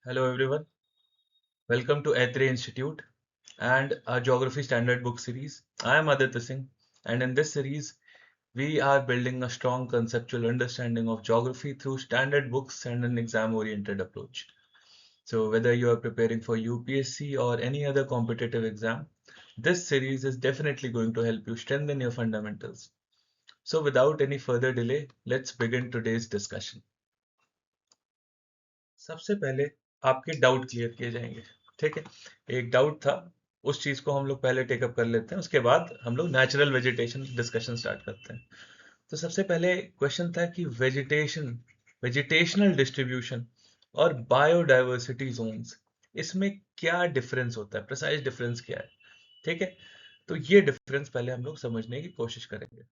Hello everyone, welcome to A3 Institute and our Geography Standard Book series. I am Aditya Singh, and in this series we are building a strong conceptual understanding of geography through standard books and an exam-oriented approach. So whether you are preparing for UPSC or any other competitive exam, this series is definitely going to help you strengthen your fundamentals. So without any further delay, let's begin today's discussion. सबसे पहले आपके doubt clear किए जाएंगे। ठीक है, एक doubt था, उस चीज को हम लोग पहले टेकअप कर लेते हैं, उसके बाद हम लोग नेचुरल वेजिटेशन डिस्कशन स्टार्ट करते हैं। तो सबसे पहले क्वेश्चन था कि वेजिटेशनल डिस्ट्रीब्यूशन और बायोडाइवर्सिटी जोन्स, इसमें क्या डिफरेंस होता है, प्रिसाइज डिफरेंस क्या है। ठीक है, तो ये डिफरेंस पहले हम लोग समझने की कोशिश करेंगे।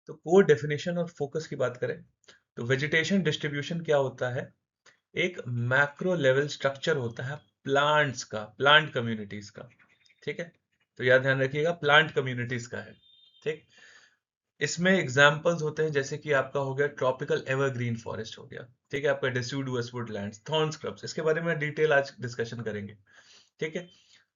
तो कोर डेफिनेशन और फोकस की बात करें तो वेजिटेशन डिस्ट्रीब्यूशन क्या होता है, एक मैक्रो लेवल स्ट्रक्चर होता है प्लांट्स का, प्लांट कम्युनिटीज का। ठीक है, तो याद ध्यान रखिएगा प्लांट कम्युनिटीज का है। ठीक, इसमें एग्जांपल्स होते हैं जैसे कि आपका हो गया ट्रॉपिकल एवरग्रीन फॉरेस्ट हो गया। ठीक है, आपका डिसिडुअस वुडलैंड्स, थॉर्न स्क्रब्स, इसके बारे में डिटेल आज डिस्कशन करेंगे। ठीक है,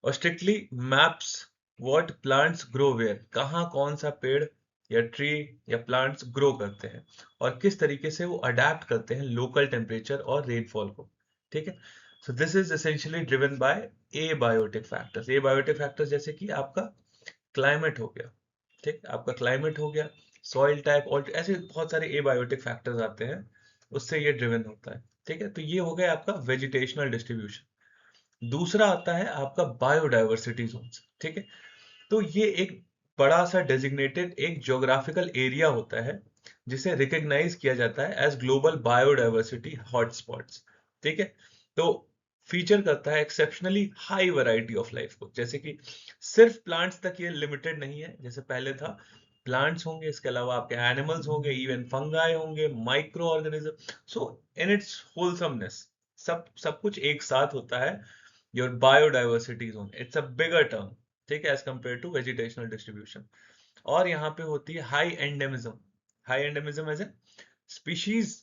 और strictly maps what plants grow where, कहाँ कौन सा पेड़ या ट्री या प्लांट्स ग्रो करते हैं और किस तरीके से वो अडेप्ट करते हैं लोकल टेम्परेचर और रेनफॉल को। ठीक है, so this is essentially driven by abiotic factors. Abiotic factors जैसे कि आपका क्लाइमेट हो गया, ठीक, आपका क्लाइमेट हो गया, सॉइल टाइप, और ऐसे बहुत सारे एबायोटिक फैक्टर्स आते हैं, उससे ये ड्रिवन होता है। ठीक है, तो ये हो गया आपका वेजिटेशनल डिस्ट्रीब्यूशन। दूसरा आता है आपका बायोडाइवर्सिटी जोन्स। ठीक है, तो ये एक बड़ा सा डेजिग्नेटेड एक ज्योग्राफिकल एरिया होता है जिसे रिकॉग्नाइज किया जाता है एज ग्लोबल बायोडाइवर्सिटी हॉटस्पॉट्स। ठीक है, तो फीचर करता है exceptionally high variety of life को, जैसे कि सिर्फ प्लांट्स तक ये लिमिटेड नहीं है जैसे पहले था। प्लांट्स होंगे, इसके अलावा आपके एनिमल्स होंगे, इवन फंगाई होंगे, microorganism. So in its wholesomeness सब सब कुछ एक साथ होता है your biodiversity zone. It's a bigger term, ठीक है, as compare to vegetational distribution. और यहाँ पे होती है high endemism. High endemism as a species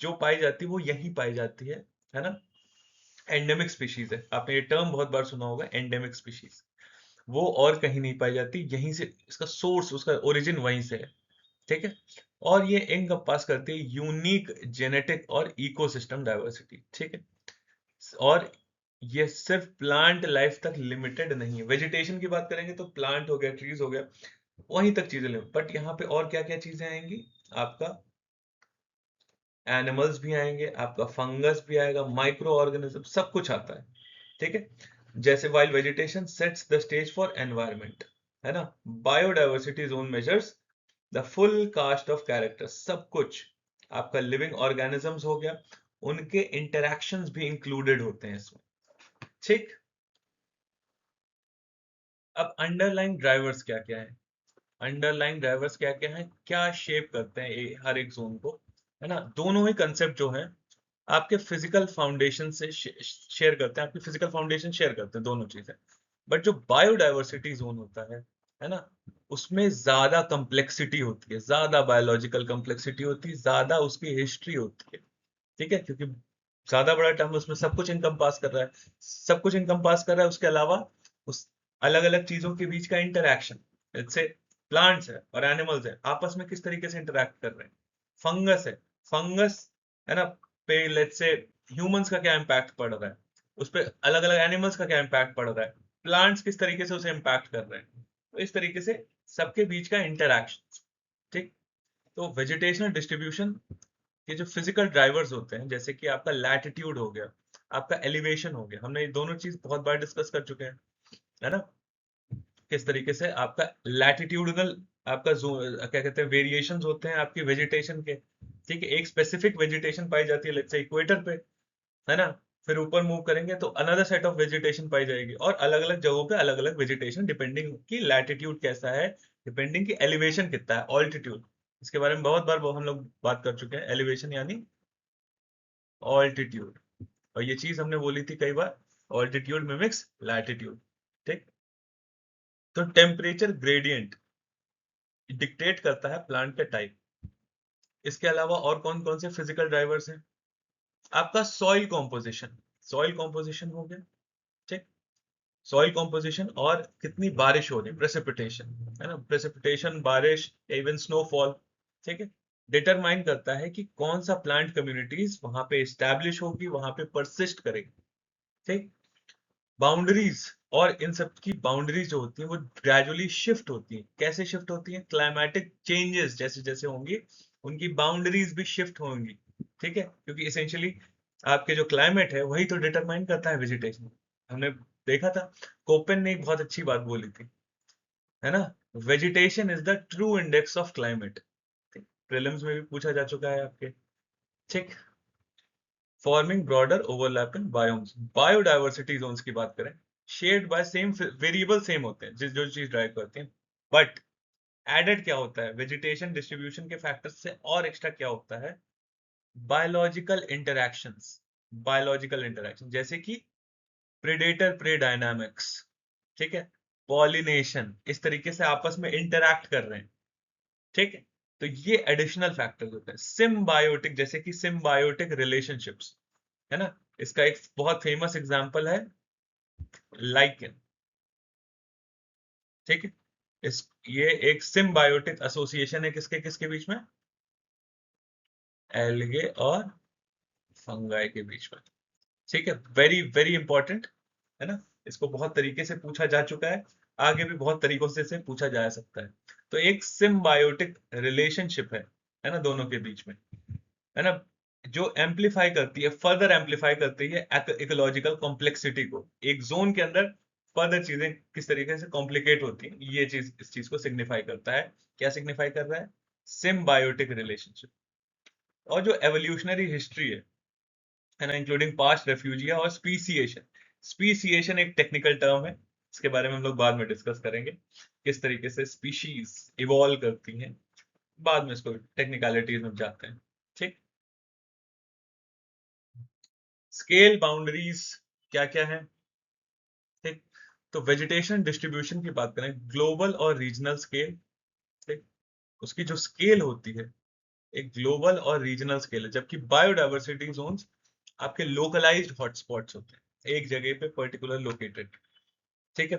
जो पाई जाती है वो यहीं पाई जाती है ना। एंडेमिक स्पीशीज है, आपने ये टर्म बहुत बार सुना होगा, एंडेमिक स्पीशीज, वो और कहीं नहीं पाई जाती, यहीं से इसका सोर्स, उसका ओरिजिन वहीं से है। ठीक है, और ये इनकम्पास करती है यूनिक जेनेटिक और इकोसिस्टम डाइवर्सिटी। ठीक है, और ये सिर्फ प्लांट लाइफ तक लिमिटेड नहीं है। वेजिटेशन की बात करेंगे तो प्लांट हो गया, ट्रीज हो गया, वहीं तक चीजें लिमिट, बट यहाँ पे और क्या क्या चीजें आएंगी, आपका एनिमल्स भी आएंगे, आपका फंगस भी आएगा, माइक्रो ऑर्गेनिज्म, सब कुछ आता है। ठीक है, जैसे wild vegetation sets the stage for environment, है ना। Biodiversity zone measures the full cast of characters, सब कुछ आपका लिविंग ऑर्गेनिजम्स हो गया, उनके इंटरैक्शंस भी इंक्लूडेड होते हैं इसमें। ठीक, अब अंडरलाइन ड्राइवर्स क्या क्या है, अंडरलाइन ड्राइवर्स क्या क्या है, क्या शेप करते हैं ये हर एक जोन को, है ना। दोनों ही कंसेप्ट जो है आपके फिजिकल फाउंडेशन से शेयर करते हैं, आपकी फिजिकल फाउंडेशन शेयर करते हैं दोनों चीजें। बट जो बायोडाइवर्सिटी जोन होता है ना, उसमें ज्यादा कंप्लेक्सिटी होती है, ज्यादा बायोलॉजिकल कंप्लेक्सिटी होती है, ज्यादा उसकी हिस्ट्री होती है। ठीक है, क्योंकि ज्यादा बड़ा टर्म उसमें सब कुछ इनकम्पास कर रहा है, सब कुछ इनकम्पास कर रहा है, उसके अलावा उस अलग अलग चीजों के बीच का इंटरैक्शन, जैसे प्लांट्स है और एनिमल्स है, आपस में किस तरीके से इंटरैक्ट कर रहे हैं। फंगस है, फंगस, है ना, पे लेट्स से ह्यूमंस का क्या इम्पैक्ट पड़ रहा है, उस पर अलग अलग एनिमल्स का क्या इम्पैक्ट पड़ रहा है, प्लांट्स किस तरीके से उसे इम्पैक्ट कर रहे हैं, तो इस तरीके से सबके बीच का इंटरैक्शन। ठीक, तो वेजिटेशनल डिस्ट्रीब्यूशन के जो फिजिकल ड्राइवर्स होते हैं, जैसे कि आपका लैटिट्यूड हो गया, आपका एलिवेशन हो गया, हमने ये दोनों चीज बहुत बार डिस्कस कर चुके हैं, है ना। किस तरीके से आपका लैटिट्यूडनल, आपका जो क्या कहते हैं वेरिएशंस होते हैं आपकी वेजिटेशन के। ठीक है, एक स्पेसिफिक वेजिटेशन पाई जाती है लेट्स से इक्वेटर पे, है ना, फिर ऊपर मूव करेंगे तो अनदर सेट ऑफ वेजिटेशन पाई जाएगी, और अलग अलग जगहों पे अलग अलग वेजिटेशन, डिपेंडिंग की लैटिट्यूड कैसा है, डिपेंडिंग की एलिवेशन कितना है, ऑल्टीट्यूड। इसके बारे में बहुत बार हम लोग बात कर चुके हैं, एलिवेशन यानी ऑल्टीट्यूड। और ये चीज हमने बोली थी कई बार, ऑल्टीट्यूड मिमिक्स लैटिट्यूड। ठीक, तो टेम्परेचर ग्रेडियंट डिक्टेट करता है प्लांट के टाइप। इसके अलावा और कौन कौन से फिजिकल ड्राइवर्स हैं, आपका सॉइल कॉम्पोजिशन। सॉइल कॉम्पोजिशन हो गया, ठीक, सॉइल कॉम्पोजिशन, और कितनी बारिश हो रही है, प्रेसिपिटेशन, है ना, प्रेसिपिटेशन, बारिश, इवन स्नोफॉल, ठीक है, डिटरमाइन करता है कि कौन सा प्लांट कम्युनिटीज वहां पे एस्टैब्लिश होगी, वहां पे परसिस्ट करेगी, ठीक। बाउंड्रीज, और इन सब की बाउंड्रीज जो होती हैं वो ग्रेजुअली शिफ्ट होती हैं, कैसे शिफ्ट होती हैं, क्लाइमेटिक चेंजेस जैसे जैसे होंगी उनकी बाउंड्रीज भी शिफ्ट होंगी, ठीक है, क्योंकि इसेंशियली आपके जो क्लाइमेट है वही तो डिटरमाइन करता है वेजिटेशन। हमने देखा था, कोपेन ने एक बहुत अच्छी बात बोली थी, है ना, vegetation is the true index of climate, prelims में भी पूछा जा चुका है आपके, ठीक। Forming broader overlap in biomes, biodiversity zones की बात करें, shared by same variable, same होते हैं जिस जो चीज ड्राइव करते हैं, बट एडेड क्या होता है वेजिटेशन डिस्ट्रीब्यूशन के फैक्टर्स से, और एक्स्ट्रा क्या होता है, बायोलॉजिकल इंटरैक्शंस, बायोलॉजिकल इंटरैक्शन जैसे कि प्रेडेटर प्रे डायनामिक्स, ठीक है, पॉलिनेशन, इस तरीके से आपस में इंटरैक्ट कर रहे हैं, ठीक है, तो ये एडिशनल फैक्टर्स होते हैं। सिम्बायोटिक, जैसे कि सिम्बायोटिक रिलेशनशिप्स, है ना, इसका एक बहुत फेमस एग्जांपल है लाइकेन, ठीक है, इस ये एक सिम्बायोटिक एसोसिएशन है किसके किसके बीच में, एल्गे और फंगाई के बीच में, ठीक है, वेरी वेरी इंपॉर्टेंट, है ना, इसको बहुत तरीके से पूछा जा चुका है, आगे भी बहुत तरीकों से इसे पूछा जा सकता है। तो एक सिम्बायोटिक रिलेशनशिप है ना, दोनों के बीच में, है ना, जो एम्पलीफाई करती है, फर्दर एम्पलीफाई करती है इकोलॉजिकल कॉम्प्लेक्सिटी को, एक जोन के अंदर फर्दर चीजें किस तरीके से कॉम्प्लिकेट होती हैं, ये चीज इस चीज को सिग्निफाई करता है, क्या सिग्निफाई कर रहा है, सिम्बायोटिक रिलेशनशिप। और जो एवोल्यूशनरी हिस्ट्री है ना, इंक्लूडिंग पास्ट, रेफ्यूजिया और स्पीसिएशन, स्पीसिएशन एक टेक्निकल टर्म है, इसके बारे में हम लोग बाद में डिस्कस करेंगे, किस तरीके से स्पीशीज इवॉल्व करती हैं, बाद में इसको टेक्निकलिटीज में जाते हैं, ठीक। स्केल बाउंड्रीज क्या क्या है, ठीक, तो वेजिटेशन डिस्ट्रीब्यूशन की बात करें, ग्लोबल और रीजनल स्केल, ठीक, उसकी जो स्केल होती है एक ग्लोबल और रीजनल स्केल है, जबकि बायोडाइवर्सिटी जोन्स आपके लोकलाइज्ड हॉटस्पॉट्स होते हैं, एक जगह पे पर्टिकुलर लोकेटेड, ठीक है।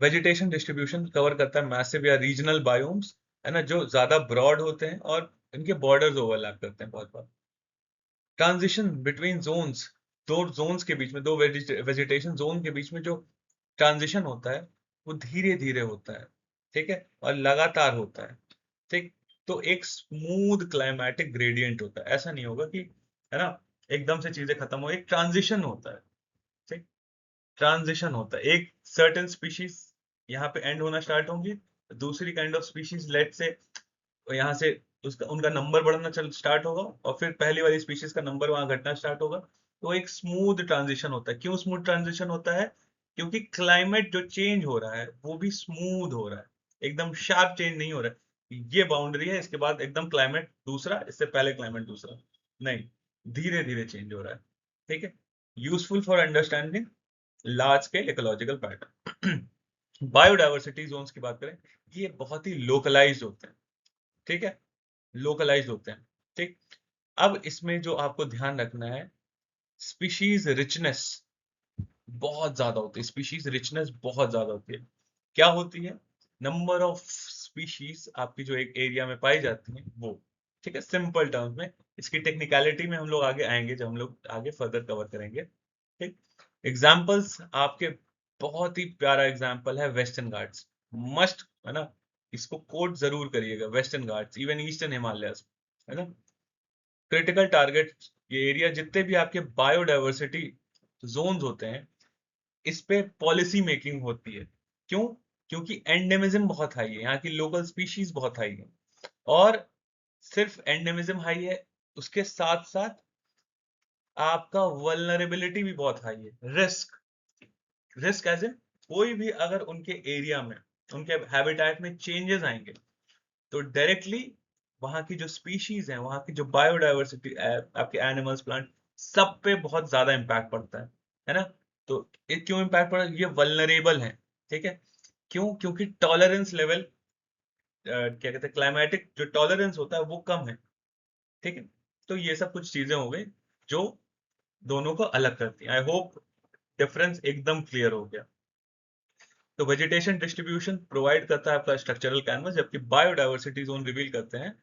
वेजिटेशन डिस्ट्रीब्यूशन कवर करता है मैसिव या रीजनल बायोम्स, है ना, जो ज्यादा ब्रॉड होते हैं और इनके बॉर्डर्स ओवरलैप करते हैं बहुत बार। ट्रांजिशन बिटवीन जोन्स, दो जोन्स के बीच में, दो वेजिटेशन जोन के बीच में जो ट्रांजिशन होता है वो धीरे धीरे होता है, ठीक है, और लगातार होता है, ठीक। तो एक स्मूथ क्लाइमेटिक ग्रेडियंट होता है, ऐसा नहीं होगा कि, है ना, एकदम से चीजें खत्म हो, एक ट्रांजिशन होता है, ठीक, ट्रांजिशन होता है, एक सर्टेन स्पीशीज यहाँ पे एंड होना स्टार्ट होंगी, दूसरी काइंड ऑफ स्पीशीज लेट से यहाँ से उसका उनका नंबर बढ़ना चल स्टार्ट होगा, और फिर पहली वाली स्पीशीज का नंबर वहां घटना स्टार्ट होगा, तो एक स्मूथ ट्रांजिशन होता है। क्यों स्मूथ ट्रांजिशन होता है, क्योंकि क्लाइमेट जो चेंज हो रहा है वो भी स्मूथ हो रहा है, एकदम शार्प चेंज नहीं हो रहा है, ये बाउंड्री है, इसके बाद एकदम क्लाइमेट दूसरा, इससे पहले क्लाइमेट दूसरा, नहीं, धीरे धीरे चेंज हो रहा है, ठीक है। Useful for understanding large scale ecological pattern. Biodiversity zones की बात करें, ये बहुत ही लोकलाइज्ड होते हैं, ठीक है, लोकलाइज होते हैं, ठीक। अब इसमें जो आपको ध्यान रखना है, स्पीशीज रिचनेस बहुत ज्यादा होती है, स्पीशीज रिचनेस बहुत ज्यादा होती है, क्या होती है, नंबर ऑफ स्पीशीज आपकी जो एक एरिया में पाई जाती है वो, ठीक है, सिंपल टर्म्स में, इसकी टेक्निकलिटी में हम लोग आगे आएंगे जब हम लोग आगे फर्दर कवर करेंगे, ठीक। एग्जाम्पल्स आपके, बहुत ही प्यारा एग्जाम्पल है वेस्टर्न घाट्स, मस्ट, है ना, इसको कोट जरूर करिएगा, western Ghats, even eastern Himalayas, है ना, क्रिटिकल टारगेट, ये एरिया जितने भी आपके बायोडाइवर्सिटी जोन्स होते हैं, इस पे पॉलिसी मेकिंग होती है, क्यों, क्योंकि एंडेमिज्म बहुत हाई है, यहाँ की लोकल स्पीशीज बहुत हाई है, और सिर्फ एंडेमिज्म हाई है, उसके साथ साथ आपका वल्नरेबिलिटी भी बहुत हाई है, रिस्क, रिस्क एज इन कोई भी अगर उनके एरिया में, उनके हैबिटेट में चेंजेस आएंगे, तो डायरेक्टली वहां की जो स्पीशीज है, वहां की जो बायोडाइवर्सिटी, आपके एनिमल्स, प्लांट, सब पे बहुत ज्यादा इंपैक्ट पड़ता है ना, तो ये क्यों इंपैक्ट पड़ा, ये वल्नरेबल है, ठीक है, क्यों, क्योंकि टॉलरेंस लेवल, क्या कहते हैं, क्लाइमेटिक जो टॉलरेंस होता है वो कम है, ठीक है। तो ये सब कुछ चीजें हो गई जो दोनों को अलग करती हैं। आई होप डिफरेंस एकदम क्लियर हो गया। तो वेजिटेशन डिस्ट्रीब्यूशन प्रोवाइड करता है आपका स्ट्रक्चरल कैनवस, जबकि बायोडायवर्सिटी जोन रिवील करते हैं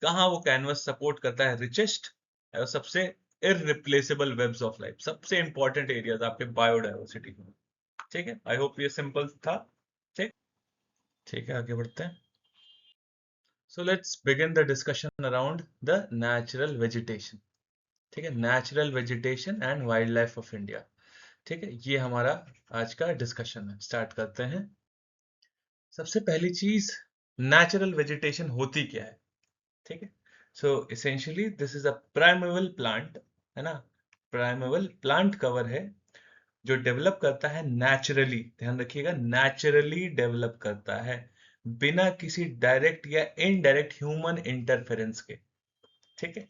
कहाँ वो कैनवस सपोर्ट करता है रिचेस्ट और सबसे इररिप्लेसेबल वेब्स ऑफ लाइफ, सबसे इंपॉर्टेंट एरियाज आपके बायोडायवर्सिटी में। ठीक है, आई होप ये सिंपल था। ठीक, ठीक है, आगे बढ़ते हैं। So let's begin the discussion around the natural vegetation. ठीक है, natural vegetation and wild life of India. ठीक है, ये हमारा आज का डिस्कशन है। स्टार्ट करते हैं। सबसे पहली चीज, नेचुरल वेजिटेशन होती क्या है? ठीक है, so essentially this is a primeval plant, है ना। प्राइमेवल प्लांट कवर है जो डेवलप करता है नेचुरली, ध्यान रखिएगा, नेचुरली डेवलप करता है बिना किसी डायरेक्ट या इनडायरेक्ट ह्यूमन इंटरफेरेंस के। ठीक है,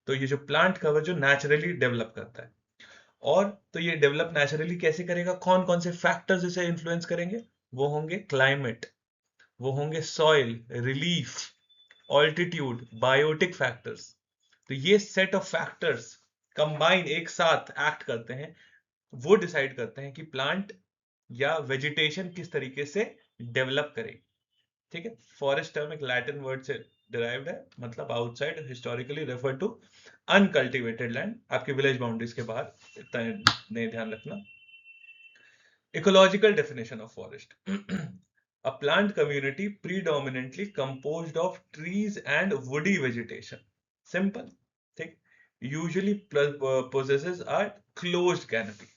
तो ये जो प्लांट कवर जो नेचुरली डेवलप करता है, और तो ये डेवलप नेचुरली कैसे करेगा, कौन कौन से फैक्टर्स इसे इन्फ्लुएंस करेंगे? वो होंगे क्लाइमेट, वो होंगे soil, relief, altitude, biotic factors. तो ये सेट ऑफ फैक्टर्स कंबाइन एक साथ एक्ट करते हैं, वो डिसाइड करते हैं कि प्लांट या वेजिटेशन किस तरीके से डेवलप करेगी। ठीक है, फॉरेस्ट टर्म एक लैटिन वर्ड से डिराइव्ड है, मतलब outside, historically refer to uncultivated land, आपके विलेज बाउंड्रीज के बाहर, इतना नहीं ध्यान रखना। Ecological definition of forest. A plant community predominantly composed of trees and woody vegetation. Simple. ठीक, usually possesses a closed canopy.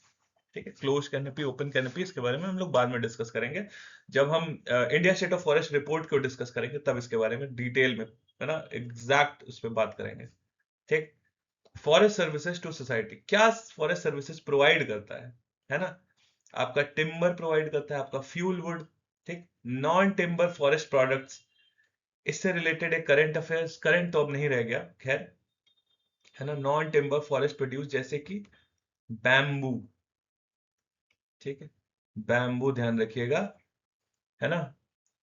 ठीक है, क्लोज कैनोपी, ओपन कैनोपी, इसके बारे में हम लोग बाद में डिस्कस करेंगे, जब हम India state of forest report को डिस्कस करेंगे, तब इसके बारे में डिटेल में, है ना, एग्जैक्ट उस पर बात करेंगे। ठीक, फॉरेस्ट सर्विसेज टू सोसाइटी, क्या फॉरेस्ट सर्विसेज प्रोवाइड करता है ना। आपका टिम्बर प्रोवाइड करता है, आपका फ्यूल वुड। ठीक, नॉन टिम्बर फॉरेस्ट प्रोडक्ट्स, इससे रिलेटेड एक करंट अफेयर्स, करंट तो अब नहीं रह गया, खैर, है ना। नॉन टिम्बर फॉरेस्ट प्रोड्यूस जैसे कि बैम्बू। ठीक है, बैम्बू ध्यान रखिएगा, है ना,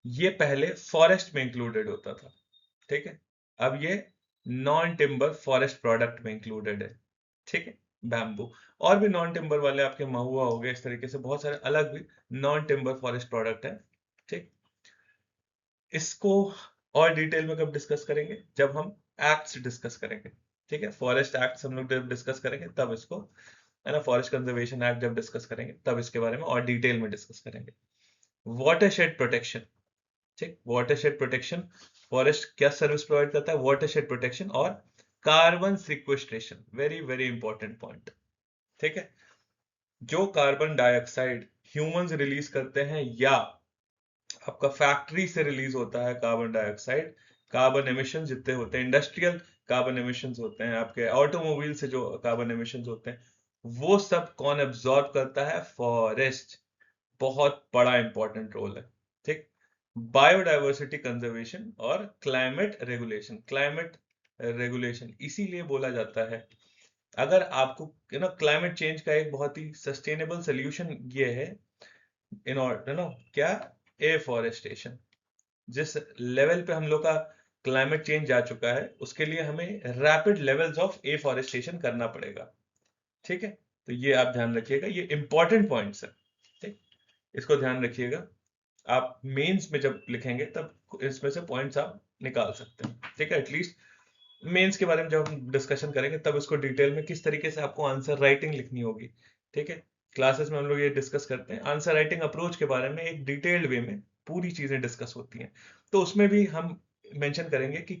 ये पहले फॉरेस्ट में इंक्लूडेड होता था। ठीक है, अब ये नॉन टिम्बर फॉरेस्ट प्रोडक्ट में इंक्लूडेड है। ठीक है, बैम्बू, और भी नॉन टिम्बर वाले आपके महुआ हो गए, इस तरीके से बहुत सारे अलग भी नॉन टिम्बर फॉरेस्ट प्रोडक्ट है। ठीक, इसको और डिटेल में कब डिस्कस करेंगे, जब हम एक्ट्स डिस्कस करेंगे। ठीक है, फॉरेस्ट एक्ट्स हम लोग जब डिस्कस करेंगे तब इसको, है ना, फॉरेस्ट कंजर्वेशन एक्ट जब डिस्कस करेंगे तब इसके बारे में और डिटेल में डिस्कस करेंगे। Watershed protection. ठीक, वाटरशेड प्रोटेक्शन, फॉरेस्ट क्या सर्विस प्रोवाइड करता है? वाटरशेड प्रोटेक्शन और carbon sequestration, very very important point. ठीक है, जो कार्बन डाइऑक्साइड ह्यूमंस रिलीज करते हैं या आपका फैक्ट्री से रिलीज होता है कार्बन डाइऑक्साइड, कार्बन एमिशन जितने होते हैं, इंडस्ट्रियल कार्बन एमिशन होते हैं, आपके ऑटोमोबाइल से जो कार्बन एमिशन होते हैं, वो सब कौन एब्जॉर्ब करता है? फॉरेस्ट। बहुत बड़ा इंपॉर्टेंट रोल है। ठीक, बायोडाइवर्सिटी कंजर्वेशन और क्लाइमेट रेगुलेशन। क्लाइमेट रेगुलेशन इसीलिए बोला जाता है, अगर आपको, ना, क्लाइमेट चेंज का एक बहुत ही सस्टेनेबल सोल्यूशन ये है, इन ऑर्डर, ना, क्या? एफॉरेस्टेशन। जिस लेवल पे हम लोग का क्लाइमेट चेंज जा चुका है, उसके लिए हमें रैपिड लेवल्स ऑफ एफॉरेस्टेशन करना पड़ेगा। ठीक है, तो ये आप ध्यान रखिएगा, ये इंपॉर्टेंट पॉइंट्स है। ठीक, इसको ध्यान रखिएगा, आप मेंस में जब लिखेंगे तब इसमें से पॉइंट्स आप निकाल सकते हैं। ठीक है, एटलीस्ट मेंस के बारे में जब हम डिस्कशन करेंगे तब इसको डिटेल में किस तरीके से आपको आंसर राइटिंग लिखनी होगी। ठीक है, क्लासेस में हम लोग ये डिस्कस करते हैं, आंसर राइटिंग अप्रोच के बारे में एक डिटेल्ड वे में पूरी चीजें डिस्कस होती हैं, तो उसमें भी हम मेंशन करेंगे कि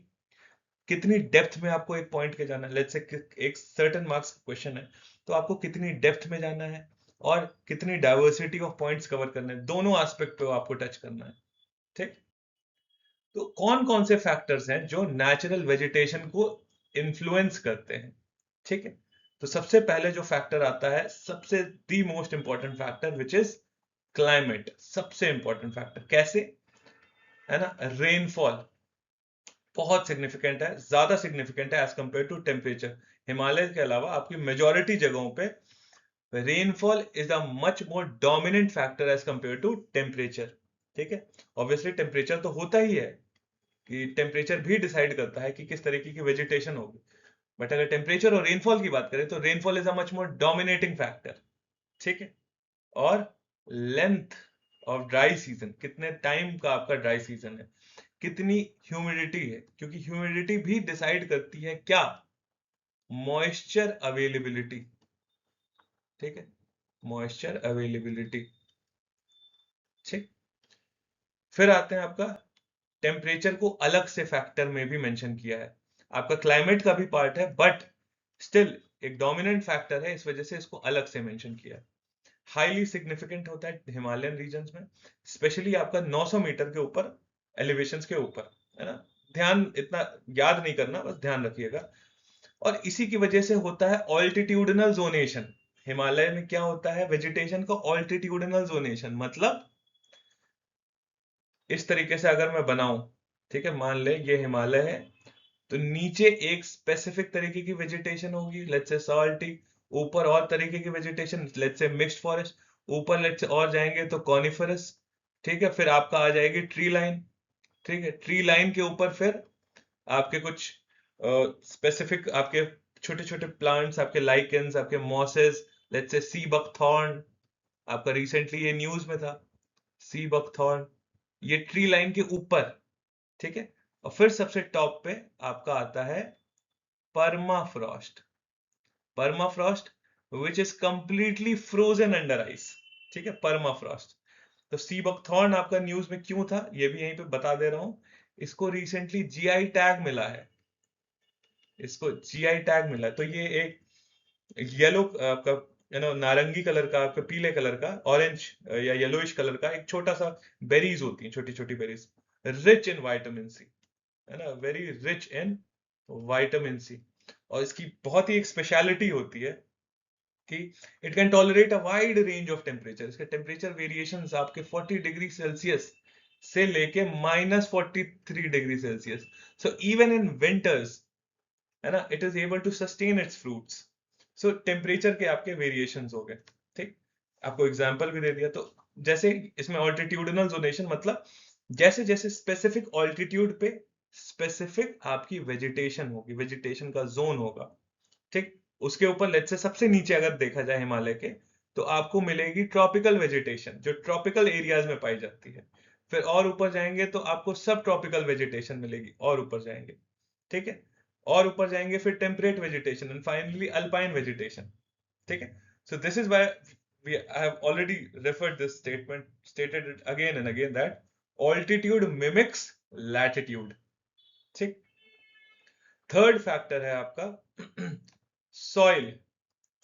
कितनी डेप्थ में आपको एक पॉइंट के जाना है। लेट्स से एक सर्टेन मार्क्स क्वेश्चन है, तो आपको कितनी डेप्थ में जाना है और कितनी डाइवर्सिटी ऑफ पॉइंट्स कवर करने हैं, दोनों एस्पेक्ट पे आपको टच करना है। ठीक, तो कौन कौन से फैक्टर्स हैं जो नेचुरल वेजिटेशन को इन्फ्लुएंस करते हैं? ठीक है, तो सबसे पहले जो फैक्टर आता है, सबसे the most important factor, which is climate. सबसे इंपॉर्टेंट फैक्टर कैसे, है ना, रेनफॉल बहुत सिग्निफिकेंट है, ज्यादा सिग्निफिकेंट है as compare to temperature. Himalaya के अलावा आपकी मेजॉरिटी जगहों पे rainfall is a much more dominant factor as compare to temperature. ठीक है, ऑब्वियसली टेम्परेचर तो होता ही है, कि टेम्परेचर भी डिसाइड करता है कि किस तरीके की वेजिटेशन होगी, बट अगर टेम्परेचर और रेनफॉल की बात करें तो rainfall is a much more dominating factor, ठीक है। और लेंथ ऑफ ड्राई सीजन, कितने टाइम का आपका ड्राई सीजन है, कितनी ह्यूमिडिटी है, क्योंकि ह्यूमिडिटी भी डिसाइड करती है क्या, मॉइस्चर अवेलेबिलिटी, ठीक है, मॉइस्चर अवेलेबिलिटी, ठीक। फिर आते हैं आपका टेम्परेचर को अलग से फैक्टर में भी मेंशन किया है, आपका क्लाइमेट का भी पार्ट है बट स्टिल एक डोमिनेंट फैक्टर है, इस वजह से इसको अलग से मेंशन किया है। हाईली सिग्निफिकेंट होता है हिमालयन रीजन्स में, स्पेशली आपका 900 मीटर के ऊपर एलिवेशंस के ऊपर, है ना। ध्यान इतना याद नहीं करना, बस ध्यान रखिएगा। और इसी की वजह से होता है ऑल्टीट्यूडनल जोनेशन। हिमालय में क्या होता है, वेजिटेशन का ऑल्टीट्यूडनल जोनेशन, मतलब इस तरीके से अगर मैं बनाऊं, ठीक है, मान ले ये हिमालय है, तो नीचे एक स्पेसिफिक तरीके की वेजिटेशन होगी, लेट्स से सॉल्टी, ऊपर और तरीके की vegetation, let's say mixed forest, ऊपर लेट्स से और जाएंगे तो कॉनिफरस, ठीक है, फिर आपका आ जाएगी ट्री लाइन, ठीक है, ट्री लाइन के ऊपर फिर आपके कुछ स्पेसिफिक आपके छोटे छोटे प्लांट्स, आपके लाइकेंस, आपके mosses, let's say sea buckthorn, आपका रिसेंटली ये न्यूज में था, सी बकथॉर्न, ये ट्री लाइन के ऊपर, ठीक है। और फिर सबसे टॉप पे आपका आता है permafrost, permafrost which is completely frozen under ice, ठीक है, परमाफ्रॉस्ट। तो सी बकथॉर्न आपका न्यूज में क्यों था, ये भी यहीं पे बता दे रहा हूं, इसको रिसेंटली जीआई टैग मिला है, इसको जीआई टैग मिला है। तो ये एक येलो आपका नारंगी कलर का, आपका पीले कलर का, ऑरेंज या येलोइश कलर का एक छोटा सा बेरीज होती है, छोटी छोटी berries, rich in vitamin C, है ना, very rich in vitamin C. और इसकी बहुत ही एक स्पेशलिटी होती है कि it can tolerate a wide range of temperature, इसके टेम्परेचर वेरिएशंस आपके 40 डिग्री सेल्सियस से लेके -43 degree Celsius, so even in winters, है ना, it is able to sustain its fruits. So temperature के आपके वेरिएशंस हो गए, ठीक। आपको एग्जांपल भी दे दिया, तो जैसे इसमें ऑल्टीट्यूडनल जोनेशन मतलब जैसे जैसे स्पेसिफिक ऑल्टीट्यूड पे स्पेसिफिक आपकी वेजिटेशन होगी, वेजिटेशन का जोन होगा, ठीक। उसके ऊपर लेट्स से सबसे नीचे अगर देखा जाए हिमालय के, तो आपको मिलेगी ट्रॉपिकल वेजिटेशन, जो ट्रॉपिकल एरियाज में पाई जाती है। फिर और ऊपर जाएंगे तो आपको सब ट्रॉपिकल वेजिटेशन मिलेगी, और ऊपर जाएंगे, ठीक है, और ऊपर जाएंगे फिर temperate vegetation and finally alpine vegetation, ठीक है। So this is why I have already referred this statement, stated it again and again that altitude mimics latitude, ठीक। थर्ड फैक्टर है आपका सॉइल,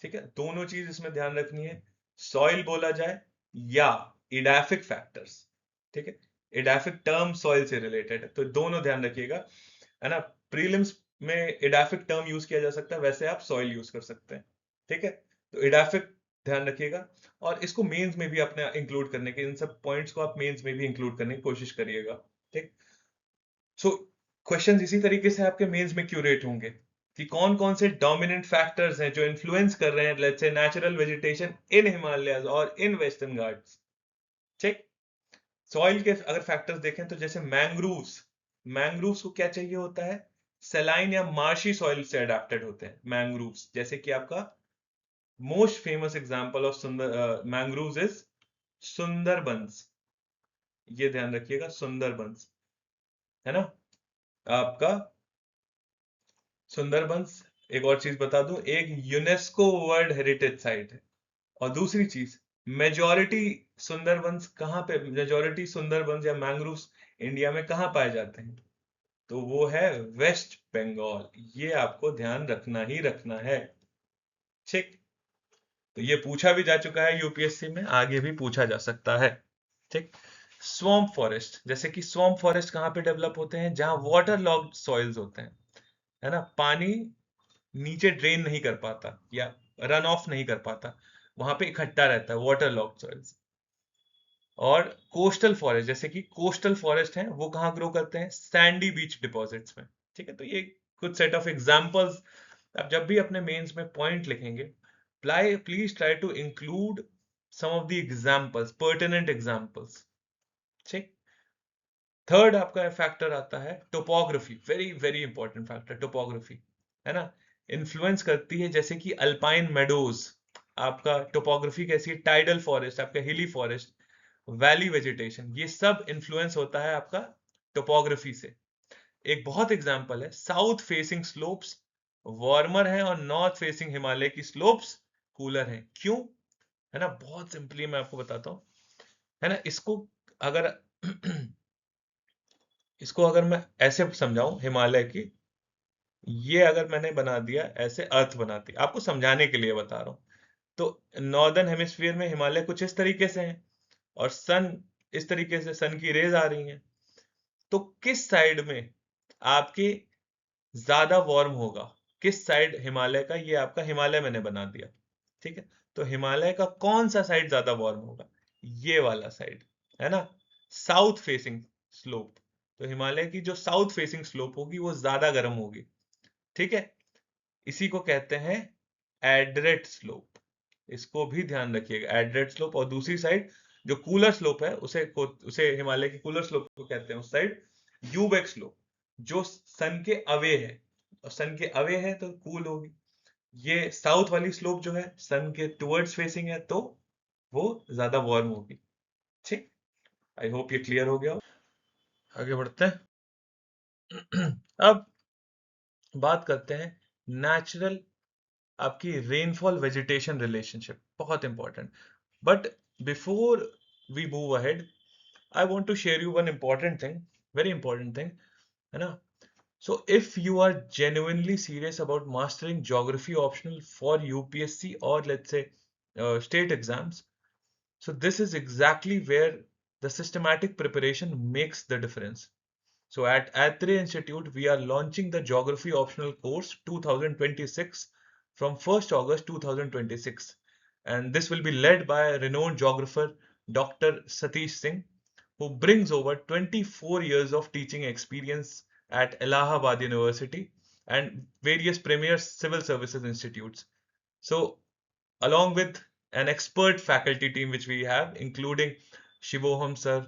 ठीक है, दोनों चीज इसमें ध्यान रखनी है, सॉइल बोला जाए या इडाफिक फैक्टर्स, ठीक है, इडाफिक टर्म सॉइल से रिलेटेड है, तो दोनों ध्यान रखिएगा, है ना। प्रीलिम्स में इडाफिक टर्म यूज किया जा सकता है, वैसे आप सॉइल यूज कर सकते हैं, ठीक है। तो इडाफिक ध्यान रखिएगा, और इसको मेंस में भी अपने इंक्लूड करने के, इन सब पॉइंट्स को आप मेंस में भी इंक्लूड करने की कोशिश करिएगा, ठीक। सो क्वेश्चंस इसी तरीके से आपके मेंस में क्यूरेट होंगे कि कौन कौन से डोमिनेंट फैक्टर्स हैं जो इन्फ्लुएंस कर रहे हैं लेट्स से नेचुरल वेजिटेशन इन हिमालयाज और इन वेस्टर्न घाट्स, ठीक। सॉइल के अगर फैक्टर्स देखें तो जैसे मैंग्रूव्स, मैंग्रूव्स को क्या चाहिए होता है, सेलाइन या मार्शी सॉइल से अडेप्टेड होते हैं मैंग्रूव्स, जैसे कि आपका मोस्ट फेमस एग्जांपल ऑफ सुंदर मैंग्रूव्स इज सुंदरबंस, ये ध्यान रखिएगा, सुंदरबंस, है ना आपका सुंदरबंस। एक और चीज बता दूं, एक यूनेस्को वर्ल्ड हेरिटेज साइट है, और दूसरी चीज मेजॉरिटी सुंदरबंस कहां पे, मेजॉरिटी सुंदरबंस या मैंग्रोव्स इंडिया में कहां पाए जाते हैं, तो वो है वेस्ट बंगाल, ये आपको ध्यान रखना ही रखना है, ठीक। तो ये पूछा भी जा चुका है यूपीएससी में, आगे भी पूछा जा सकता है, ठीक। स्वॉम्प फॉरेस्ट, जैसे कि स्वॉम्प फॉरेस्ट कहां पे डेवलप होते हैं, जहां वाटर लॉग्ड सॉइल्स होते हैं, है ना, पानी नीचे ड्रेन नहीं कर पाता या रन ऑफ नहीं कर पाता, वहां पे इकट्ठा रहता है वाटर लॉग्ड सॉइल्स। और कोस्टल फॉरेस्ट, जैसे कि कोस्टल फॉरेस्ट हैं, वो कहाँ ग्रो करते हैं, सैंडी बीच डिपॉजिट्स में, ठीक है। तो ये कुछ सेट ऑफ एग्जांपल्स, आप जब भी अपने मेंस में पॉइंट लिखेंगे, please try to include some of the examples, pertinent examples, ठीक। थर्ड आपका फैक्टर आता है topography, very very important factor topography, है ना। इन्फ्लुएंस करती है, जैसे कि अल्पाइन मेडोज, आपका टोपोग्राफी कैसी है, टाइडल फॉरेस्ट, आपका हिली फॉरेस्ट, वैली वेजिटेशन, ये सब इन्फ्लुएंस होता है आपका टोपोग्राफी से। एक बहुत एग्जांपल है, साउथ फेसिंग स्लोप्स वार्मर है और नॉर्थ फेसिंग हिमालय की स्लोप्स कूलर है। क्यों? है ना, बहुत सिंपली मैं आपको बताता हूँ, है ना। अगर इसको अगर मैं ऐसे समझाऊं, हिमालय की, ये अगर मैंने बना दिया ऐसे, अर्थ बनाती, आपको समझाने के लिए बता रहा हूं, तो नॉर्दर्न हेमिस्फीयर में हिमालय कुछ इस तरीके से है, और सन इस तरीके से सन की रेज आ रही हैं, तो किस साइड में आपके ज्यादा वार्म होगा, किस साइड हिमालय का, ये आपका हिमालय मैंने बना दिया, ठीक है। तो हिमालय का कौन सा साइड ज्यादा वार्म होगा, ये वाला साइड, है ना, साउथ फेसिंग स्लोप। तो हिमालय की जो साउथ फेसिंग स्लोप होगी वो ज्यादा गर्म होगी, ठीक है। इसी को कहते हैं एडरेट स्लोप, इसको भी ध्यान रखिएगा, एडरेट स्लोप। और दूसरी साइड जो कूलर स्लोप है, उसे हिमालय की कूलर स्लोप को कहते हैं, उस साइड यूबेक स्लोप, जो सन के अवे है, और सन के अवे है तो कूल होगी। ये साउथ वाली स्लोप जो है सन के टुवर्ड्स फेसिंग है, तो वो ज्यादा वार्म होगी, ठीक। आई होप ये क्लियर हो गया हो। आगे बढ़ते हैं। अब बात करते हैं नेचुरल, आपकी रेनफॉल वेजिटेशन रिलेशनशिप, बहुत important. But before we move ahead, I want to share you one important thing, very important thing, है ना। So if you are genuinely serious about mastering geography optional for UPSC or let's say state exams, so this is exactly where the systematic preparation makes the difference. So at Atre Institute, we are launching the Geography Optional Course 2026 from 1st August 2026. And this will be led by renowned geographer Dr. Satish Singh, who brings over 24 years of teaching experience at Allahabad University and various premier civil services institutes. So along with an expert faculty team which we have, including Shivoham sir,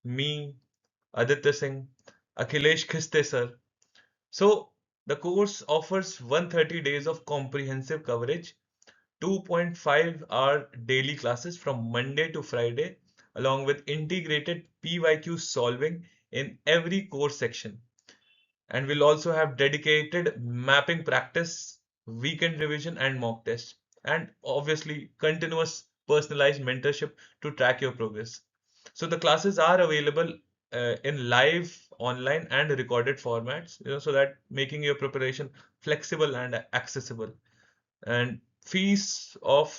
me, Aditya Singh, Akhilesh Khiste sir. So the course offers 130 days of comprehensive coverage, 2.5-hour daily classes from Monday to Friday, along with integrated PYQ solving in every course section. And we'll also have dedicated mapping practice, weekend revision, and mock tests. And obviously, continuous personalized mentorship to track your progress. So the classes are available in live, online, and recorded formats, so that making your preparation flexible and accessible. And fees of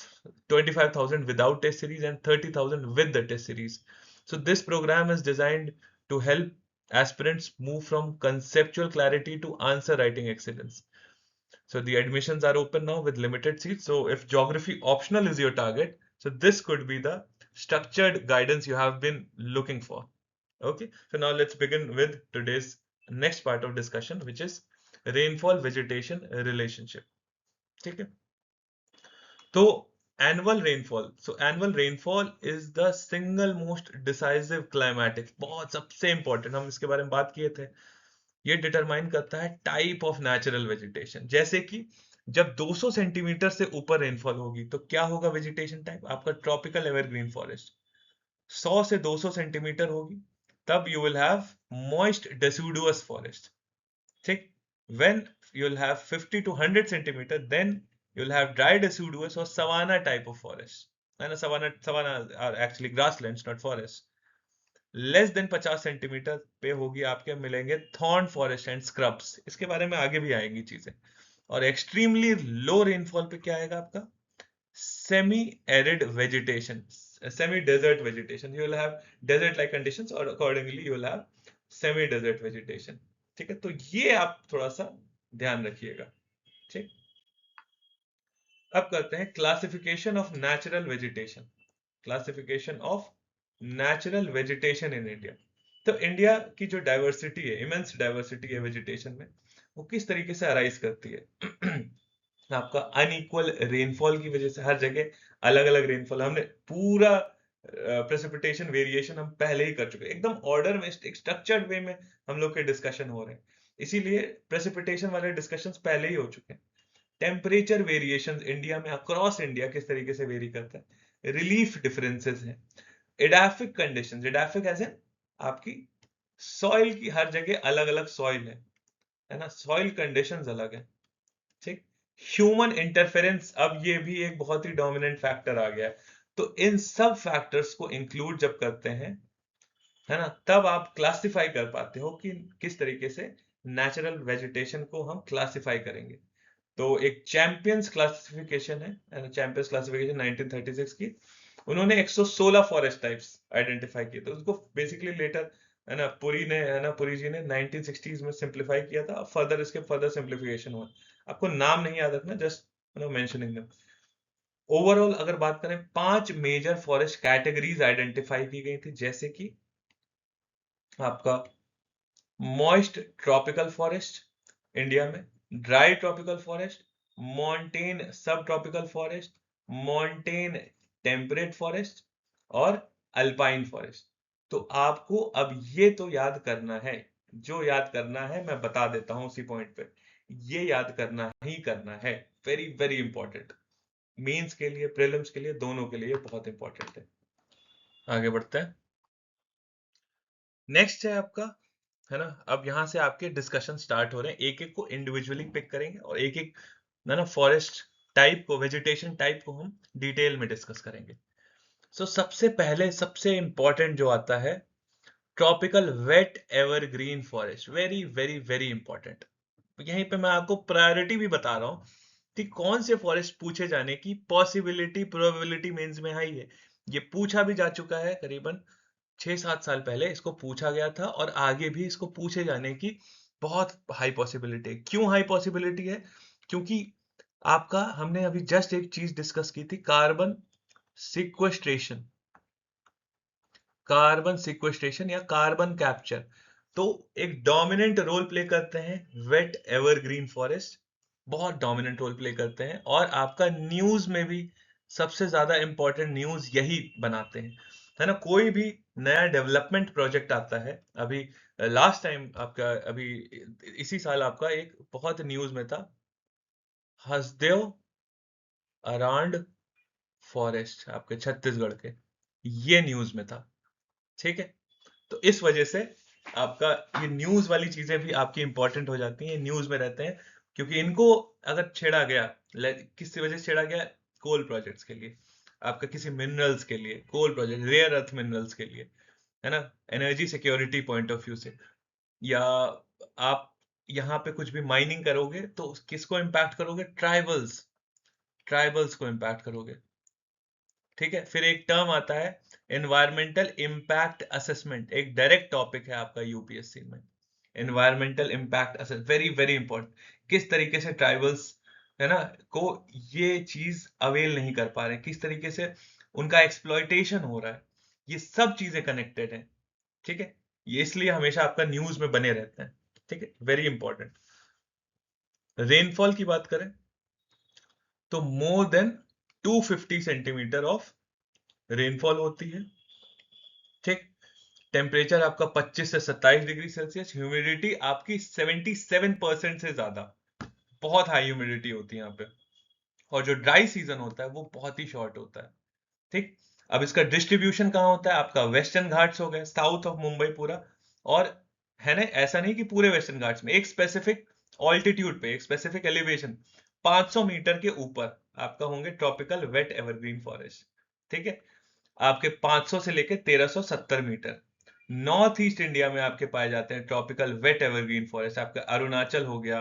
25,000 without test series and 30,000 with the test series. So this program is designed to help aspirants move from conceptual clarity to answer writing excellence. So the admissions are open now with limited seats. So if geography optional is your target, so this could be the structured guidance you have been looking for. Okay, so now let's begin with today's next part of discussion, which is rainfall vegetation relationship. Okay. तो annual rainfall, so annual rainfall is the single most decisive climatic, बहुत सबसे important, हम इसके बारे में बात किए थे। ये डिटरमाइन करता है टाइप ऑफ नेचुरल वेजिटेशन, जैसे कि जब 200 सेंटीमीटर से ऊपर रेनफॉल होगी तो क्या होगा वेजिटेशन टाइप, आपका ट्रॉपिकल एवरग्रीन फॉरेस्ट। 100 से 200 सेंटीमीटर होगी तब you will have moist deciduous forest, ठीक। when you'll have 50 to 100 centimeter, then you'll have dry deciduous or savanna type of forest, and savanna are actually grasslands, not forests. Less than 50 centimetre पे होगी आपके मिलेंगे thorn forest and scrubs, इसके बारे में आगे भी आएंगी चीजें। और एक्सट्रीमली लो रेनफॉल पे क्या आएगा आपका, semi arid vegetation, semi desert vegetation, you will have desert like conditions और accordingly you will have semi desert vegetation, ठीक है। तो ये आप थोड़ा सा ध्यान रखिएगा, ठीक। अब करते हैं classification of natural vegetation, classification of natural vegetation in India. तो इंडिया की जो डाइवर्सिटी है, इमेंस डाइवर्सिटी है वेजिटेशन में, वो किस तरीके से अराइज करती है। आपका अनइक्वल रेनफॉल की वजह से हर जगह अलग अलग रेनफॉल, हमने पूरा प्रेसिपिटेशन वेरिएशन हम पहले ही कर चुके हैं, एकदम ऑर्डर में, एक स्ट्रक्चर्ड वे में हम लोग के डिस्कशन हो रहे हैं, इसीलिए प्रेसिपिटेशन वाले डिस्कशंस पहले ही हो चुके हैं। टेम्परेचर वेरिएशंस इंडिया में अक्रॉस इंडिया किस तरीके से वेरी करता है, रिलीफ डिफरेंसेस हैं, एडाफिक कंडीशंस, एडाफिक एज इन आपकी सॉइल की हर जगह अलग अलग सॉइल है ना, सॉइल कंडीशंस अलग है, ठीक। ह्यूमन इंटरफेरेंस, अब ये भी एक बहुत ही डोमिनेंट फैक्टर आ गया है, तो इन सब फैक्टर्स को इंक्लूड जब करते हैं, है ना, तब आप क्लासिफाई कर पाते हो कि किस तरीके से नेचुरल वेजिटेशन को हम क्लासिफाई करेंगे। तो एक चैंपियंस क्लासिफिकेशन है, चैंपियंस क्लासिफिकेशन 1936 की, उन्होंने 116 फॉरेस्ट टाइप्स आइडेंटिफाई किए थे, उसको बेसिकली लेटर, है ना, पुरी जी ने 1960s में सिंप्लीफाई किया था, फर्दर इसके फर्दर सिंप्लीफिकेशन हुआ। आपको नाम नहीं याद रखना, जस्ट मेंशनिंग देम। ओवरऑल अगर बात करें, 5 मेजर फॉरेस्ट कैटेगरीज आइडेंटिफाई की गई थी, जैसे कि आपका मॉइस्ट ट्रॉपिकल फॉरेस्ट इंडिया में, ड्राई ट्रॉपिकल फॉरेस्ट, मॉन्टेन सब ट्रॉपिकल फॉरेस्ट, मॉन्टेन टेम्परेट फॉरेस्ट और अल्पाइन फॉरेस्ट। तो आपको अब ये तो याद करना है, जो याद करना है मैं बता देता हूं उसी पॉइंट पे, ये याद करना ही करना है, वेरी वेरी इंपॉर्टेंट, मेंस के लिए प्रीलिम्स के लिए दोनों के लिए बहुत इंपॉर्टेंट है। आगे बढ़ते हैं, नेक्स्ट है आपका, है ना, अब यहां से आपके डिस्कशन स्टार्ट हो रहे हैं, एक एक को इंडिविजुअली पिक करेंगे और एक एक, है ना, फॉरेस्ट टाइप को, वेजिटेशन टाइप को हम डिटेल में डिस्कस करेंगे। सो सबसे पहले सबसे इंपॉर्टेंट जो आता है, tropical wet evergreen forest, very very very important. यहीं पे मैं आपको प्रायोरिटी भी बता रहा हूं कि कौन से फॉरेस्ट पूछे जाने की पॉसिबिलिटी, प्रोबेबिलिटी मेंस में हाई है। ये पूछा भी जा चुका है, करीबन 6-7 साल पहले इसको पूछा गया था, और आगे भी इसको पूछे जाने की बहुत हाई पॉसिबिलिटी है। क्यों हाई पॉसिबिलिटी है? क्योंकि आपका, हमने अभी जस्ट एक चीज डिस्कस की थी, कार्बन सिक्वेस्ट्रेशन, कार्बन सिक्वेस्ट्रेशन या कार्बन कैप्चर, तो एक डोमिनेंट रोल प्ले करते हैं वेट एवरग्रीन फॉरेस्ट, बहुत डोमिनेंट रोल प्ले करते हैं, और आपका न्यूज में भी सबसे ज्यादा इंपॉर्टेंट न्यूज यही बनाते हैं, है ना। कोई भी नया डेवलपमेंट प्रोजेक्ट आता है, अभी लास्ट टाइम आपका, अभी इसी साल आपका एक बहुत न्यूज में था, हसदेव अरांड फॉरेस्ट, आपके छत्तीसगढ़ के, ये न्यूज में था, ठीक है। तो इस वजह से आपका ये न्यूज वाली चीजें भी आपकी इंपॉर्टेंट हो जाती हैं, न्यूज में रहते हैं, क्योंकि इनको अगर छेड़ा गया, किस वजह से छेड़ा गया, कोल प्रोजेक्ट्स के लिए, आपका किसी मिनरल्स के लिए, कोल प्रोजेक्ट, रेयर अर्थ मिनरल्स के लिए, है ना, energy security point of view से, या आप यहाँ पे कुछ भी माइनिंग करोगे तो किसको इम्पैक्ट करोगे, ट्राइबल्स, ट्राइबल्स को इम्पैक्ट करोगे, ठीक है। फिर एक टर्म आता है एनवायरमेंटल इम्पैक्ट असेसमेंट, एक डायरेक्ट टॉपिक है आपका यूपीएससी में, environmental impact assessment, very very important, किस तरीके से ट्राइबल्स, है ना, को ये चीज अवेल नहीं कर पा रहे, किस तरीके से उनका एक्सप्लॉयटेशन हो रहा है, ये सब चीजें कनेक्टेड है, ठीक है। ये इसलिए हमेशा आपका न्यूज में बने रहते हैं, ठीक है, वेरी इंपॉर्टेंट। रेनफॉल की बात करें तो more than 250 centimetre of rainfall होती है, ठीक। टेम्परेचर आपका 25 से 27 डिग्री सेल्सियस, ह्यूमिडिटी आपकी 77% से ज्यादा, बहुत हाई ह्यूमिडिटी होती है यहाँ पे, और जो ड्राई सीजन होता है वो बहुत ही शॉर्ट होता है, ठीक। अब इसका डिस्ट्रीब्यूशन कहाँ होता है, आपका वेस्टर्न घाट्स हो गए, साउथ ऑफ मुंबई पूरा, और, है ना, ऐसा नहीं कि पूरे वेस्टर्न घाट्स में, एक स्पेसिफिक ऑल्टीट्यूड पे, एक स्पेसिफिक एलिवेशन 500 मीटर के ऊपर आपका होंगे ट्रॉपिकल वेट एवरग्रीन फॉरेस्ट, ठीक है। आपके 500 से लेकर 1370 मीटर नॉर्थ ईस्ट इंडिया में आपके पाए जाते हैं ट्रॉपिकल वेट एवरग्रीन फॉरेस्ट, आपका अरुणाचल हो गया,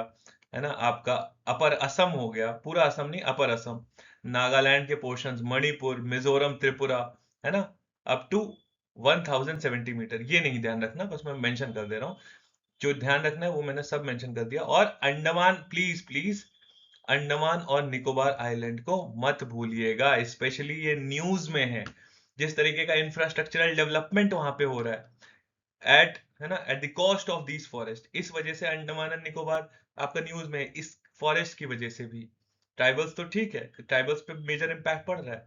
है ना, आपका अपर असम हो गया, पूरा असम नहीं, अपर असम, नागालैंड के पोर्शंस, मणिपुर, मिजोरम, त्रिपुरा, है ना, अप टू 1070 मीटर, ये नहीं ध्यान रखना, बस मैं मेंशन कर दे रहा हूँ, जो ध्यान रखना है वो मैंने सब मेंशन कर दिया। और अंडमान, प्लीज प्लीज, अंडमान और निकोबार आइलैंड को मत भूलिएगा, स्पेशली ये न्यूज में है, जिस तरीके का इंफ्रास्ट्रक्चरल डेवलपमेंट वहां पे हो रहा है, है ना, at the cost of these forest, इस वजह से अंडमान एंड निकोबार आपका न्यूज में है, इस फॉरेस्ट की वजह से भी। ट्राइबल्स तो ठीक है, ट्राइबल्स पे मेजर इंपैक्ट पड़ रहा है,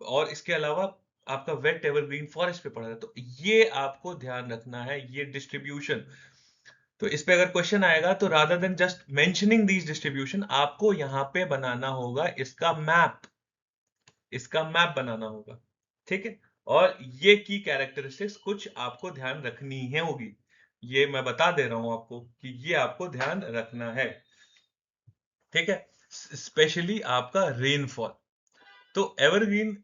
और इसके अलावा आपका वेट एवरग्रीन फॉरेस्ट पे पड़ रहा है, तो ये आपको ध्यान रखना है, ये डिस्ट्रीब्यूशन। तो इस पे अगर क्वेश्चन आएगा तो rather than just mentioning these distribution, आपको यहाँ पे बनाना होगा इसका मैप बनाना होगा, ठीक है। और ये की कैरेक्टरिस्टिक्स कुछ आपको ध्यान रखनी है होगी, ये मैं बता दे रहा हूं आपको कि ये आपको ध्यान रखना है, ठीक है। स्पेशली आपका रेनफॉल। तो एवरग्रीन,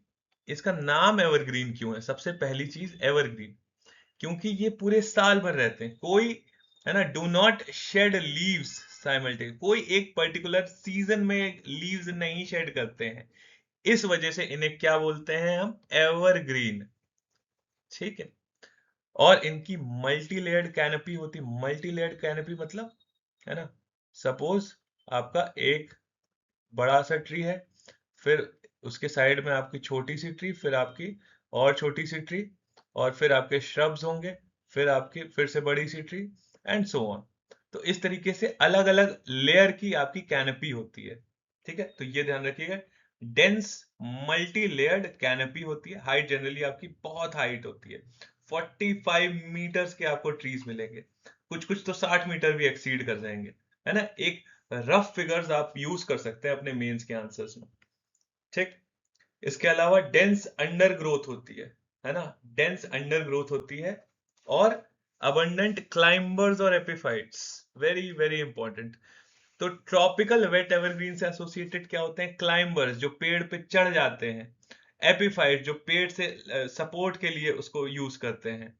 इसका नाम एवरग्रीन क्यों है? सबसे पहली चीज एवरग्रीन, क्योंकि ये पूरे साल भर रहते हैं, कोई, है ना, do not shed leaves simultaneous, कोई एक पर्टिकुलर सीजन में लीव्स नहीं शेड करते हैं, इस वजह से इन्हें क्या बोलते हैं हम? एवरग्रीन, ठीक है। और इनकी मल्टी लेयर्ड कैनपी होती, मल्टी लेयर्ड कैनपी मतलब, है ना, सपोज आपका एक बड़ा सा ट्री है, फिर उसके साइड में आपकी छोटी सी ट्री, फिर आपकी और छोटी सी ट्री, और फिर आपके श्रब्स होंगे, फिर आपकी फिर से बड़ी सी ट्री, एंड सो ऑन। तो इस तरीके से अलग अलग लेयर की आपकी कैनपी होती है, ठीक है। तो ये ध्यान रखिएगा, डेंस मल्टी लेयर्ड कैनपी होती है। हाइट जनरली आपकी बहुत हाइट होती है, 45 मीटर्स के आपको ट्रीज मिलेंगे, कुछ कुछ तो 60 मीटर भी एक्सीड कर जाएंगे, है ना। एक रफ फिगर्स आप यूज कर सकते हैं अपने मेंस के आंसर्स में, ठीक। इसके अलावा डेंस अंडर ग्रोथ होती है ना, डेंस अंडर ग्रोथ होती है। और अबंडेंट क्लाइंबर्स और एपिफाइट्स, वेरी वेरी इंपॉर्टेंट। तो ट्रॉपिकल वेट एवरग्रीन से एसोसिएटेड क्या होते हैं? क्लाइंबर्स, जो पेड़ पे चढ़ जाते हैं, एपिफाइट, जो पेड़ से सपोर्ट के लिए उसको यूज करते हैं,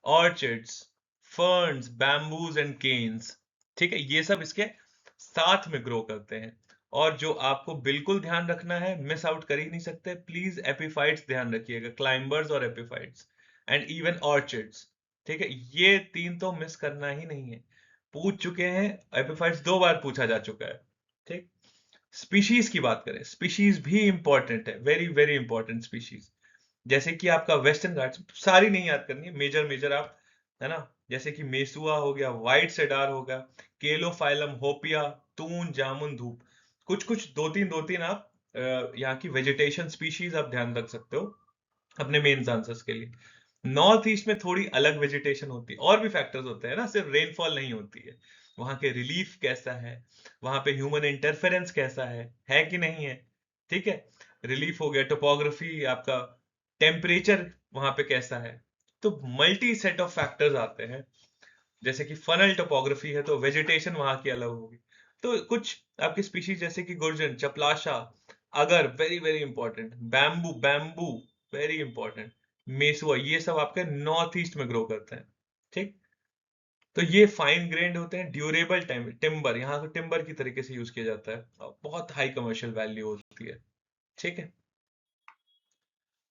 orchids, ferns, bamboos and canes, ठीक है, ये सब इसके साथ में ग्रो करते हैं। और जो आपको बिल्कुल ध्यान रखना है, मिस आउट कर ही नहीं सकते, प्लीज एपिफाइट्स ध्यान रखिएगा, क्लाइंबर्स और एपिफाइट्स एंड इवन ऑर्चिड्स, ठीक है, ये तीन तो मिस करना ही नहीं है। पूछ चुके हैं एपिफाइट्स, 2 बार पूछा जा चुका है, ठीक। स्पीशीज की बात करें, स्पीशीज भी इंपॉर्टेंट है, वेरी वेरी इंपॉर्टेंट स्पीशीज। जैसे कि आपका वेस्टर्न घाट्स, सारी नहीं याद करनी है, मेजर मेजर आप, है ना, जैसे कि मेसुआ हो गया, व्हाइट सेडार हो गया, केलोफाइलम, होपिया, तून, जामुन, धूप, कुछ कुछ दो तीन आप यहाँ की वेजिटेशन स्पीशीज आप ध्यान रख सकते हो अपने मेन आंसर्स के लिए। नॉर्थ ईस्ट में थोड़ी अलग वेजिटेशन होती है, और भी फैक्टर्स होते हैं ना, सिर्फ रेनफॉल नहीं होती है, वहां के रिलीफ कैसा है, वहां पे ह्यूमन इंटरफेरेंस कैसा है कि नहीं है, ठीक है। रिलीफ हो गया, टोपोग्राफी आपका, टेम्परेचर वहां पे कैसा है, तो मल्टी सेट ऑफ फैक्टर्स आते हैं। जैसे कि फनल टोपोग्राफी है तो वेजिटेशन वहां की अलग होगी। तो कुछ आपकी स्पीशीज जैसे कि गुर्जन, चपलाशा, अगर, very very important, bamboo, bamboo very important, मेसुआ, ये सब आपके नॉर्थ ईस्ट में ग्रो करते हैं, ठीक। तो ये फाइन ग्रेन्ड होते हैं, ड्यूरेबल टिम्बर, यहाँ तो टिम्बर की तरीके से यूज किया जाता है, और बहुत हाई कमर्शियल वैल्यू होती है, ठीक है।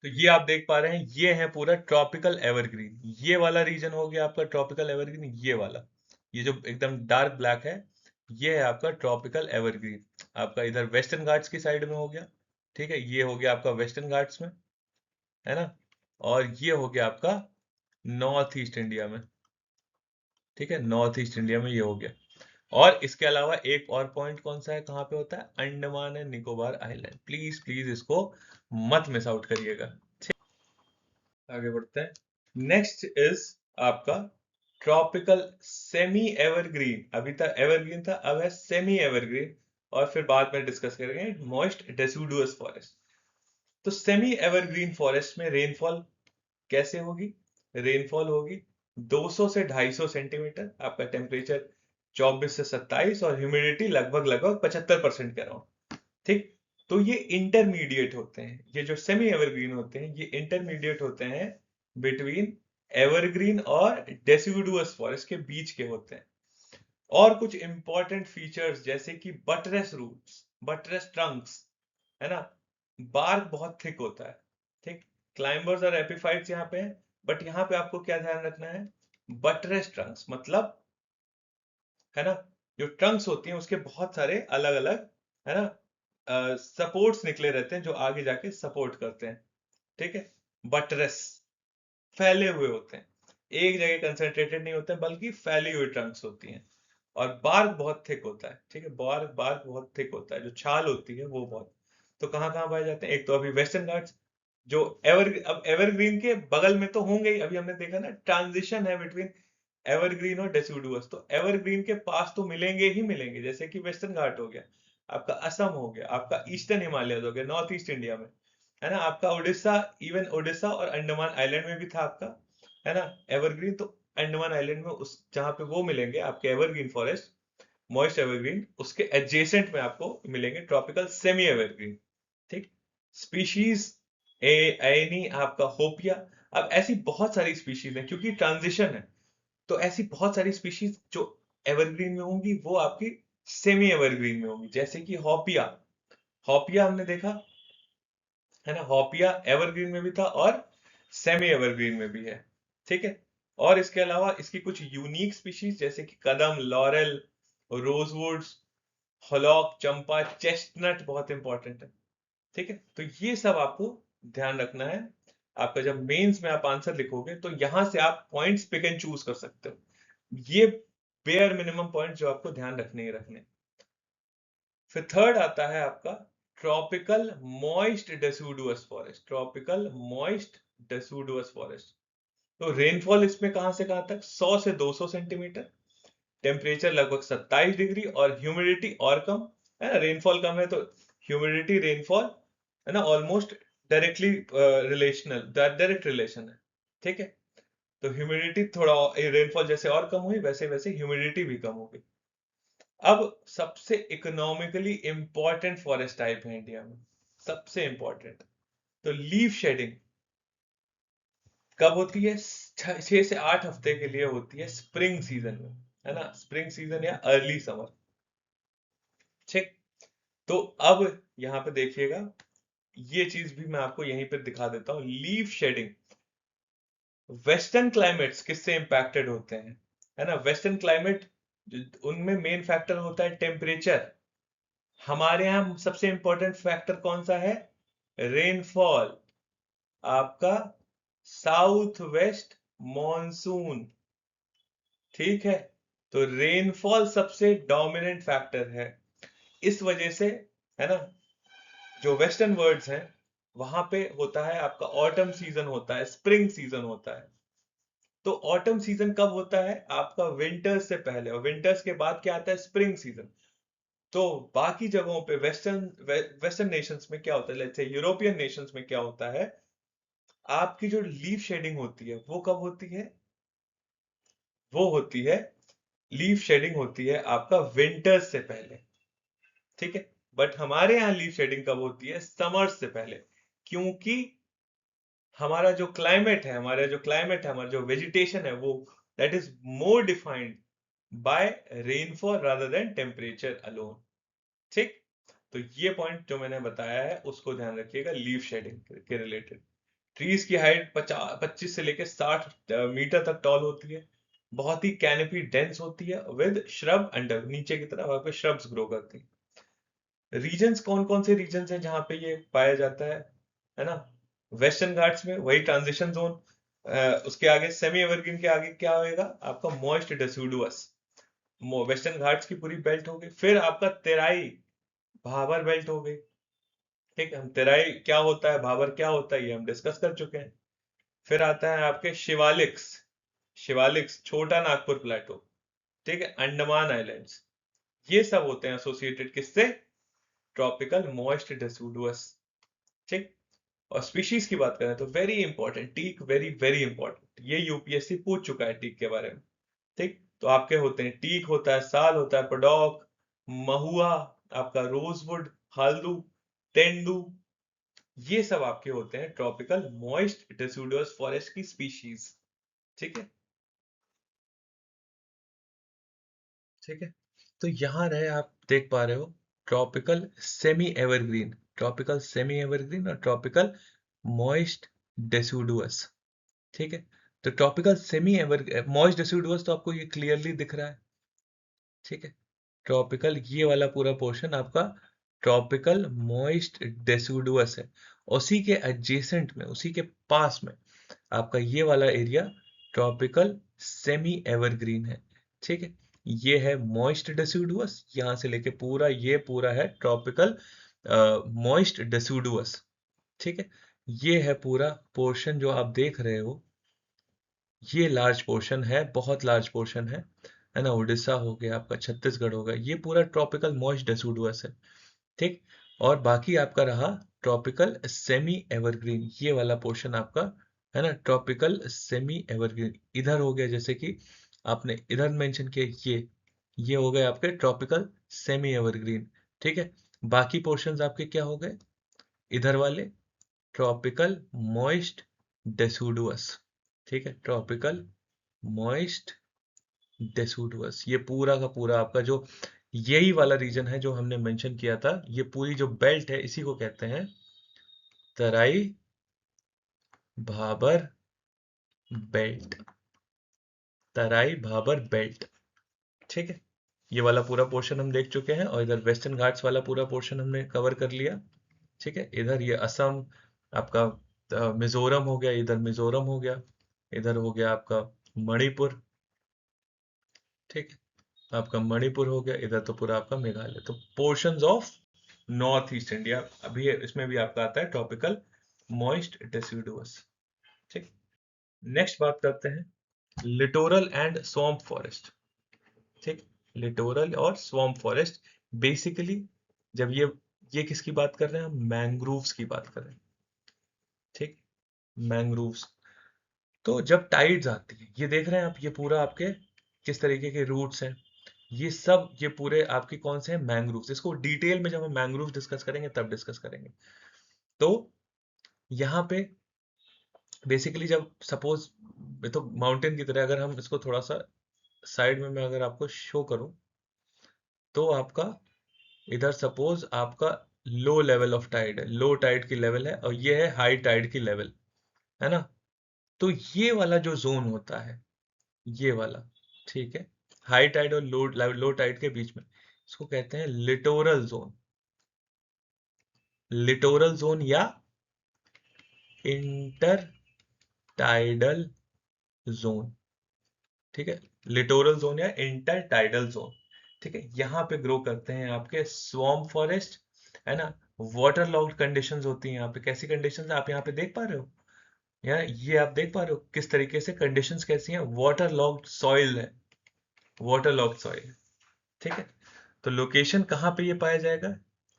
तो ये आप देख पा रहे हैं, ये है पूरा ट्रॉपिकल एवरग्रीन, ये वाला रीजन हो गया आपका ट्रॉपिकल एवरग्रीन, ये वाला, ये जो एकदम डार्क ब्लैक है, ये है आपका ट्रॉपिकल एवरग्रीन। आपका इधर वेस्टर्न घाट्स की साइड में हो गया, ठीक है, ये हो गया आपका वेस्टर्न घाट्स में, है ना। और ये हो गया आपका नॉर्थ ईस्ट इंडिया में, ठीक है, नॉर्थ ईस्ट इंडिया में ये हो गया। और इसके अलावा एक और पॉइंट कौन सा है, कहाँ पे होता है? Andaman and Nicobar island, please please इसको मत मिस आउट करिएगा। आगे बढ़ते हैं, नेक्स्ट इज आपका ट्रॉपिकल सेमी एवरग्रीन, अभी तक एवरग्रीन था, अब है सेमी एवरग्रीन, और फिर बाद में डिस्कस करेंगे मॉइस्ट डेसिडुअस फॉरेस्ट। तो सेमी एवरग्रीन फॉरेस्ट में रेनफॉल कैसे होगी? रेनफॉल होगी 200 से 250 सेंटीमीटर, आपका टेम्परेचर 24 से 27, और ह्यूमिडिटी लगभग लगभग 75% के अराउंड, ठीक। तो ये इंटरमीडिएट होते हैं, ये जो सेमी एवरग्रीन होते हैं ये इंटरमीडिएट होते हैं बिटवीन एवरग्रीन और डेसिडुअस फॉरेस्ट के बीच के होते हैं। और कुछ इंपॉर्टेंट फीचर्स जैसे कि बटरेस रूट्स, बटरेस ट्रंक्स, है ना, बार्क बहुत थिक होता है, ठीक। क्लाइंबर्स और एपिफाइट्स यहाँ पे हैं, बट यहाँ पे आपको क्या ध्यान रखना है? बटरेस ट्रंक्स मतलब, है ना, जो ट्रंक्स होती हैं उसके बहुत सारे अलग अलग, है ना, सपोर्ट्स निकले रहते हैं जो आगे जाके सपोर्ट करते हैं, ठीक है। बटरेस, फैले हुए होते हैं, एक जगह कंसंट्रेटेड नहीं होते हैं, बल्कि फैली हुई ट्रंक्स होती हैं। और बार्क बहुत थिक होता है, ठीक है, बार्क बार्क बहुत थिक होता है, जो छाल होती है वो बहुत। तो कहाँ कहाँ पाए जाते हैं? एक तो अभी वेस्टर्न घाट्स, जो अब एवरग्रीन के बगल में तो होंगे ही, अभी हमने देखा ना ट्रांजिशन है बिटवीन एवरग्रीन और डेसिडुअस। तो एवरग्रीन के पास तो मिलेंगे ही मिलेंगे, जैसे कि वेस्टर्न घाट हो गया, आपका असम हो गया, आपका ईस्टर्न हिमालय हो गया, नॉर्थ ईस्ट इंडिया में, है ना, आपका उड़ीसा, इवन उड़ीसा और अंडमान आइलैंड में भी था आपका, है ना, एवरग्रीन। तो अंडमान आइलैंड में उस जहां पे वो मिलेंगे आपके एवरग्रीन फॉरेस्ट, मॉइस्ट एवरग्रीन, उसके एडजेसेंट में आपको मिलेंगे ट्रॉपिकल सेमी एवरग्रीन। ठीक, स्पीशीज एनी आपका होपिया। अब ऐसी बहुत सारी स्पीशीज हैं, क्योंकि ट्रांजिशन है, तो ऐसी बहुत सारी स्पीशीज जो एवरग्रीन में होंगी वो आपकी सेमी एवरग्रीन में होंगी, जैसे कि हॉपिया। हॉपिया हमने देखा है ना, हॉपिया एवरग्रीन में भी था और सेमी एवरग्रीन में भी है। ठीक है, और इसके अलावा इसकी कुछ यूनिक स्पीशीज जैसे कि कदम, लॉरेल, रोजवुड्स, हॉलॉक, चंपा, चेस्टनट बहुत इंपॉर्टेंट है। ठीक है, तो ये सब आपको ध्यान रखना है। आपका जब मेंस में आप आंसर लिखोगे तो यहां से आप पॉइंट्स पिक एंड चूज कर सकते हो। ये बेयर मिनिमम पॉइंट जो आपको ध्यान रखने ही रखने। फिर थर्ड आता है आपका tropical moist deciduous forest. Tropical moist deciduous forest, तो रेनफॉल इसमें कहां से कहां तक, 100 से 200 सेंटीमीटर, टेम्परेचर लगभग 27 डिग्री, और ह्यूमिडिटी और कम, है ना, रेनफॉल कम है तो ह्यूमिडिटी रेनफॉल, है ना, almost directly relational, direct relation है। ठीक है, तो ह्यूमिडिटी थोड़ा, रेनफॉल जैसे और कम हुई वैसे वैसे ह्यूमिडिटी भी कम होगी। अब सबसे इकोनॉमिकली इंपॉर्टेंट फॉरेस्ट टाइप है इंडिया में, सबसे इंपॉर्टेंट, तो लीफ शेडिंग कब होती है, 6 से 8 हफ्ते के लिए होती है स्प्रिंग सीजन में, है ना, स्प्रिंग सीजन या अर्ली समर। ठीक, तो अब यहाँ पे देखिएगा, ये चीज भी मैं आपको यहीं पे दिखा देता हूँ, लीफ शेडिंग। वेस्टर्न क्लाइमेट्स किससे इंपैक्टेड होते हैं, है ना, वेस्टर्न क्लाइमेट, उनमें मेन फैक्टर होता है टेम्परेचर। हमारे यहाँ सबसे इंपॉर्टेंट फैक्टर कौन सा है, रेनफॉल, आपका साउथ वेस्ट मॉनसून। ठीक है, तो रेनफॉल सबसे डोमिनेंट फैक्टर है। इस वजह से, है ना, जो वेस्टर्न वर्ड्स हैं वहां पे होता है आपका ऑटम सीजन होता है, स्प्रिंग सीजन होता है। तो ऑटम सीजन कब होता है, आपका विंटर्स से पहले, और विंटर्स के बाद क्या आता है, स्प्रिंग सीजन। तो बाकी जगहों पे वेस्टर्न नेशंस में क्या होता है, लेट्स से यूरोपियन नेशंस में क्या होता है, आपकी जो लीफ शेडिंग होती है वो कब होती है, वो होती है, लीफ शेडिंग होती है आपका विंटर्स से पहले। ठीक है, बट हमारे यहाँ लीफ शेडिंग कब होती है, समर्स से पहले, क्योंकि हमारा जो क्लाइमेट है, हमारा जो वेजिटेशन है, वो that is more defined by rainfall rather than temperature alone. ठीक, तो ये पॉइंट जो मैंने बताया है उसको ध्यान रखिएगा लीफ शेडिंग के रिलेटेड। ट्रीज की हाइट 25 से लेकर 60 मीटर तक टॉल होती है, बहुत ही कैनोपी डेंस होती है, विद श्रब अंडर, नीचे की तरफ वहां पे श्रब्स ग्रो करती हैं। रीजन्स कौन कौन से रीजन्स हैं जहां पे ये पाया जाता है ना, वेस्टर्न घाट्स में वही ट्रांजिशन जोन, उसके आगे सेमी एवरग्रीन के आगे क्या होएगा आपका मॉइस्ट डेसिडुअस, वेस्टर्न घाट्स की पूरी बेल्ट हो गई। फिर आपका तेराई भाबर बेल्ट हो गई। ठीक है, हम तेराई क्या होता है, भाबर क्या होता है, ये हम डिस्कस कर चुके हैं। फिर आता है आपके शिवालिक्स, शिवालिक्स छोटा नागपुर प्लेटो। ठीक है, अंडमान आइलैंड्स, ये सब होते हैं एसोसिएटेड किससे, ट्रॉपिकल मॉइस्ट डेसिडुअस। ठीक, और स्पीशीज की बात करें तो very important, teak, very very important, ये यूपीएससी पूछ चुका है टीक के बारे में। ठीक, तो आपके होते हैं, टीक होता है, साल होता है, पडॉक, महुआ, आपका रोजवुड, हल्दू, तेंदू, ये सब आपके होते हैं ट्रॉपिकल मॉइस्ट डेसिडुअस फॉरेस्ट की स्पीशीज। ठीक है, ठीक है, तो यहां रहे, आप देख पा रहे हो tropical semi evergreen, tropical semi evergreen और ट्रॉपिकल मॉइस्ट डेसिडुअस। ठीक है, तो tropical semi ever moist deciduous तो आपको ये क्लियरली दिख रहा है। ठीक है, ट्रॉपिकल ये वाला पूरा पोर्शन आपका ट्रॉपिकल मॉइस्ट डेसिडुअस है, उसी के एडजेसेंट में, उसी के पास में आपका ये वाला एरिया ट्रॉपिकल सेमी एवरग्रीन है। ठीक है, ये है मॉइस्ट डेसिडुअस, यहां से लेके पूरा ये पूरा है ट्रॉपिकल मॉइस्ट डेसिडुअस। ठीक है, ये है पूरा पोर्शन जो आप देख रहे हो, ये लार्ज पोर्शन है, बहुत लार्ज पोर्शन है ना। उड़ीसा हो गया आपका, छत्तीसगढ़ हो गया, ये पूरा ट्रॉपिकल मॉइस्ट डेसिडुअस है। ठीक। और बाकी आपका रहा ट्रॉपिकल सेमी एवरग्रीन, ये वाला पोर्शन आपका है ना, ट्रॉपिकल सेमी एवरग्रीन। इधर हो गया जैसे कि आपने इधर मेंशन किया, ये हो गए आपके ट्रॉपिकल सेमी एवरग्रीन। ठीक है। बाकी पोर्शंस आपके क्या हो गए, इधर वाले ट्रॉपिकल मॉइस्ट डेसिडुअस। ठीक है, ट्रॉपिकल मॉइस्ट डेसिडुअस, ये पूरा का पूरा आपका जो यही वाला रीजन है जो हमने मेंशन किया था, ये पूरी जो बेल्ट है इसी को कहते हैं तराई भाबर बेल्ट। तराई भाबर बेल्ट। ठीक है। ये वाला पूरा पोर्शन हम देख चुके हैं, और इधर वेस्टर्न घाट्स वाला पूरा पोर्शन हमने कवर कर लिया। ठीक है। इधर ये असम आपका, मिजोरम हो गया, इधर मिजोरम हो गया, इधर हो गया आपका मणिपुर। ठीक है, आपका मणिपुर हो गया, इधर तो पूरा आपका मेघालय। तो portions of north east India, अभी इसमें भी आपका आता है ट्रॉपिकल मॉइस्ट डेसिडुअस। ठीक। नेक्स्ट बात करते हैं लिटोरल एंड स्वैम्प फॉरेस्ट। ठीक। लिटोरल और स्वैम्प फॉरेस्ट, बेसिकली जब ये किसकी बात कर रहे हैं हम, मैंग्रोव्स की बात कर रहे हैं। ठीक। मैंग्रोव्स। तो जब टाइड्स आती है, ये देख रहे हैं आप, ये पूरा आपके किस तरीके के रूट्स हैं, ये सब ये पूरे आपके कौन से हैं, मैंग्रोव्स। इसको डिटेल में जब हम मैंग्रोव्स डिस्कस करेंगे तब डिस्कस करेंगे। तो यहाँ पे बेसिकली जब सपोज, तो माउंटेन की तरह अगर हम इसको थोड़ा सा साइड में मैं अगर आपको शो करूं, तो आपका इधर सपोज आपका लो लेवल ऑफ टाइड है, लो टाइड की लेवल है, और ये है हाई टाइड की लेवल, है ना। तो ये वाला जो जोन होता है, ये वाला, ठीक है, हाई टाइड और लो टाइड के बीच में, इसको कहते हैं लिटोरल जोन। लिटोरल जोन या इंटर टाइडल जोन। ठीक है, लिटोरल जोन या इंटर टाइडल जोन। ठीक है, यहाँ पे ग्रो करते हैं आपके स्वॉम्प फॉरेस्ट, है ना। वाटर लॉक्ड कंडीशंस होती हैं यहाँ पे। कैसी कंडीशंस आप यहाँ पे देख पा रहे हो, या ये आप देख पा रहे हो किस तरीके से कंडीशंस कैसी हैं, वाटर लॉक्ड सॉइल है, वाटर लॉक्ड सॉइल। ठीक है। तो लोकेशन कहाँ पे ये पाया जाएगा,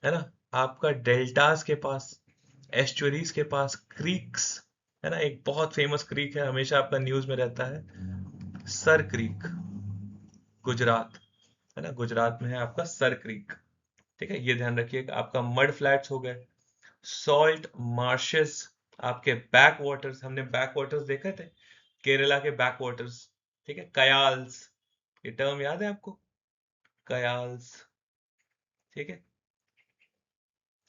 है ना, आपका डेल्टास के पास, एस्चुरीज के पास, क्रीक्स, है ना। एक बहुत फेमस क्रीक है, हमेशा आपका न्यूज में रहता है, सर क्रीक, गुजरात, है ना, गुजरात में है आपका सर क्रीक। ठीक है, ये ध्यान रखिएगा। आपका मड फ्लैट्स हो गए, सॉल्ट मार्शेस, आपके बैक वाटर्स, हमने बैक वाटर्स देखे थे, केरला के बैक वाटर्स। ठीक है, कयाल्स, ये टर्म याद है आपको, कयाल्स। ठीक है।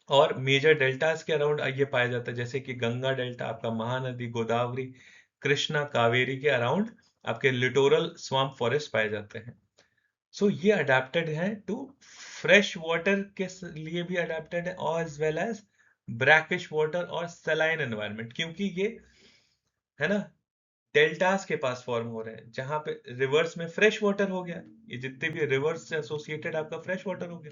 और मेजर डेल्टास के अराउंड ये पाया जाता है, जैसे कि गंगा डेल्टा, आपका महानदी, गोदावरी, कृष्णा, कावेरी के अराउंड आपके लिटोरल स्वैम्प फॉरेस्ट पाए जाते हैं। सो ये अडेप्टेड है टू फ्रेश वाटर के लिए भी अडेप्टेड है, और as well as brackish water और सलाइन एनवायरनमेंट, क्योंकि ये, है ना, डेल्टास के पास फॉर्म हो रहे हैं, जहां पे रिवर्स में फ्रेश वाटर हो गया, ये जितने भी रिवर्स से एसोसिएटेड आपका फ्रेश वाटर हो गया,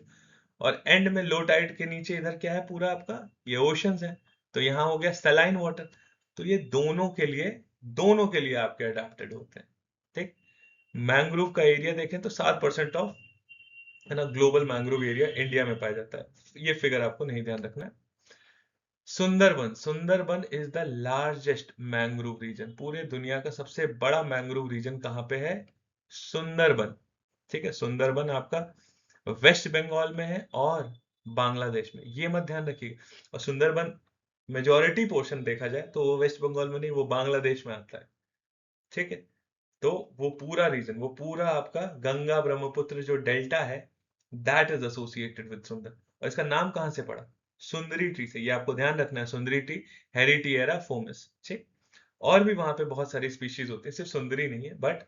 और एंड में लो टाइड के नीचे इधर क्या है, पूरा आपका ये ओशंस है, तो यहाँ हो गया सलाइन वाटर। तो ये दोनों के लिए आपके अडेप्टेड होते हैं। ठीक। मैंग्रोव का एरिया देखें तो 7% ऑफ, है ना, ग्लोबल मैंग्रोव एरिया इंडिया में पाया जाता है। ये फिगर आपको नहीं ध्यान रखना है। Sundarban, Sundarban is the largest mangrove region. पूरे दुनिया का सबसे बड़ा मैंग्रोव रीजन कहाँ पे है, सुंदरबन। ठीक है, सुंदरबन आपका वेस्ट बंगाल में है और बांग्लादेश में, ये मत ध्यान रखिएगा। और सुंदरबन मेजोरिटी पोर्शन देखा जाए तो वो वेस्ट बंगाल में नहीं, वो बांग्लादेश में आता है। ठीक है। तो वो पूरा रीजन, वो पूरा आपका गंगा ब्रह्मपुत्र जो डेल्टा है, दैट इज एसोसिएटेड विद सुंदर। और इसका नाम कहां से पड़ा, सुंदरी ट्री से, ये आपको ध्यान रखना है, सुंदरी ट्री, हेरिटिएरा फोमिस। ठीक। और भी वहां पे बहुत सारी स्पीशीज होती है, सिर्फ सुंदरी नहीं है, बट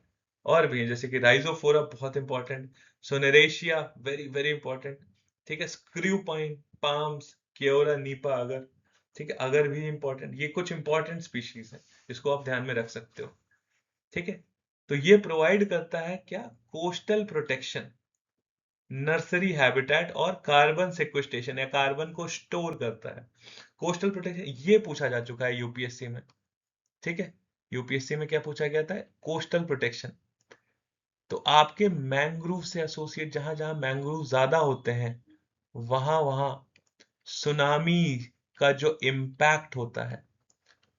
और भी है, जैसे कि राइजोफोरा बहुत इंपॉर्टेंट, सोनेरेशिया वेरी वेरी इंपॉर्टेंट। ठीक है, स्क्रू पाइन, पाम्स, केओरा नीपा अगर, ठीक है, अगर भी इंपॉर्टेंट। ये कुछ इंपॉर्टेंट स्पीशीज है, इसको आप ध्यान में रख सकते हो। ठीक है। तो ये प्रोवाइड करता है क्या, कोस्टल प्रोटेक्शन, नर्सरी हैबिटेट और कार्बन सेक्वेस्ट्रेशन, या कार्बन को स्टोर करता है। कोस्टल प्रोटेक्शन ये पूछा जा चुका है यूपीएससी में। ठीक है। यूपीएससी में क्या पूछा गया था? Coastal protection. तो आपके मैंग्रोव से एसोसिएट, जहां जहां मैंग्रोव ज्यादा होते हैं, वहां वहां सुनामी का जो इम्पैक्ट होता है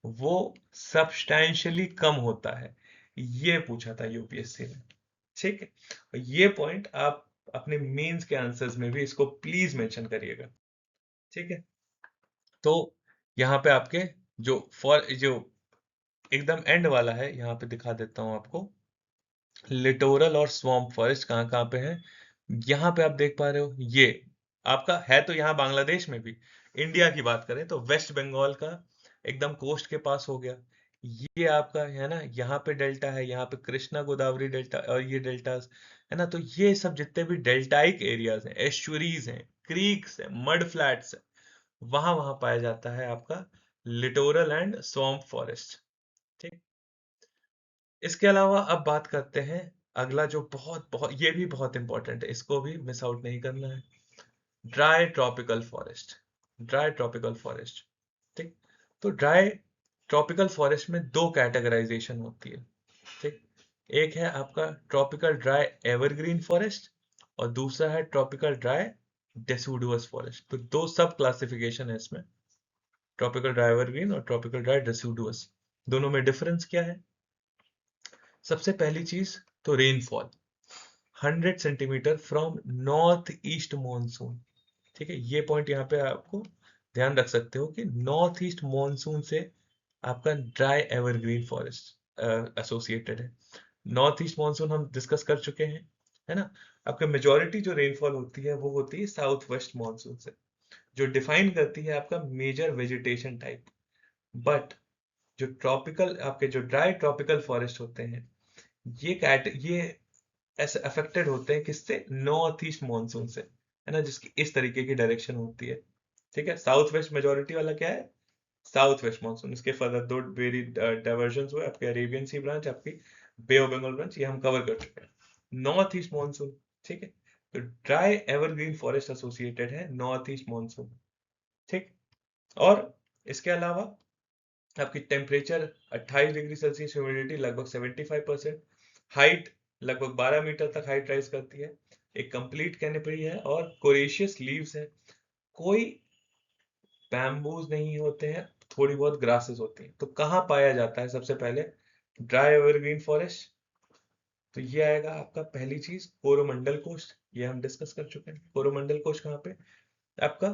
वो सब्सटैंशियली कम होता है। ये पूछा था यूपीएससी में। ठीक है, ये पॉइंट आप अपने मेंस के आंसर्स में भी इसको प्लीज मेंशन करिएगा। ठीक है, तो यहाँ पे आपके जो एकदम एंड वाला है, यहाँ पे दिखा देता हूं आपको। लिटोरल और स्वamp फॉरेस्ट कहाँ कहाँ पे है। यहाँ पे आप देख पा रहे हो, ये आपका है तो यहाँ बांग्लादेश में भी। इंडिया की बात करें तो वेस्ट बंगाल का एकदम कोस्ट के पास हो गया। ये आपका है ना, यहाँ पे डेल्टा है, यहाँ पे कृष्णा गोदावरी डेल्टा और ये डेल्टास है ना। तो ये सब जितने भी डेल्टाइक एरियाज हैं, एस्चुरीज हैं, क्रीक्स हैं, मड फ्लैट्स हैं, वहां वहां पाया जाता है आपका लिटोरल एंड स्वamp फॉरेस्ट। ठीक, इसके अलावा अब बात करते हैं अगला, जो बहुत बहुत ये भी बहुत इंपॉर्टेंट है, इसको भी मिस आउट नहीं करना है। Dry tropical forest. Dry tropical forest. ठीक, तो ड्राई ट्रॉपिकल फॉरेस्ट में दो कैटेगराइजेशन होती है। ठीक, एक है आपका ट्रॉपिकल ड्राई एवरग्रीन फॉरेस्ट और दूसरा है ट्रॉपिकल ड्राई डेसिडुअस फॉरेस्ट। तो दो सब क्लासिफिकेशन है इसमें, ट्रॉपिकल ड्राई एवरग्रीन और ट्रॉपिकल ड्राई डेसिडुअस। दोनों में डिफरेंस क्या है? सबसे पहली चीज तो rainfall, 100 centimetre from north east monsoon. ठीक है, ये पॉइंट यहाँ पे आपको ध्यान रख सकते हो कि नॉर्थ ईस्ट मॉनसून से आपका ड्राई एवरग्रीन फॉरेस्ट एसोसिएटेड है। नॉर्थ ईस्ट मॉनसून हम डिस्कस कर चुके हैं, है ना। आपका मेजोरिटी जो रेनफॉल होती है वो होती है साउथ वेस्ट मॉनसून से, जो डिफाइन करती है आपका मेजर वेजिटेशन टाइप। बट जो ट्रॉपिकल आपके जो ड्राई ट्रॉपिकल फॉरेस्ट होते हैं, ये ऐसे अफेक्टेड होते हैं किससे? नॉर्थ ईस्ट मॉनसून से, है ना, जिसकी इस तरीके की डायरेक्शन होती है। ठीक है, साउथ वेस्ट मेजोरिटी वाला क्या है? South west monsoon. इसके फर्दर दो वेरी डाइवर्जन हुए, आपके अरेबियन सी ब्रांच, आपकी बे ऑफ बंगाल ब्रांच, ये हम कवर कर चुके हैं। नॉर्थ ईस्ट मॉनसून, ठीक है, तो ड्राई एवरग्रीन फॉरेस्ट एसोसिएटेड है नॉर्थ ईस्ट मॉनसून। ठीक, और इसके अलावा आपकी टेम्परेचर 28 डिग्री सेल्सियस, ह्यूमिडिटी लगभग 75%, हाइट लगभग 12 मीटर तक हाइट राइज करती है, एक कंप्लीट कैनोपी है और कोरेशियस लीव्स है। कोई बैम्बूज नहीं होते हैं, थोड़ी बहुत ग्रासेस होती हैं। तो कहाँ पाया जाता है सबसे पहले ड्राई एवरग्रीन फॉरेस्ट? तो ये आएगा आपका पहली चीज कोरोमंडल कोस्ट, ये हम डिस्कस कर चुके हैं। कोरोमंडल कोस्ट कहाँ पे? आपका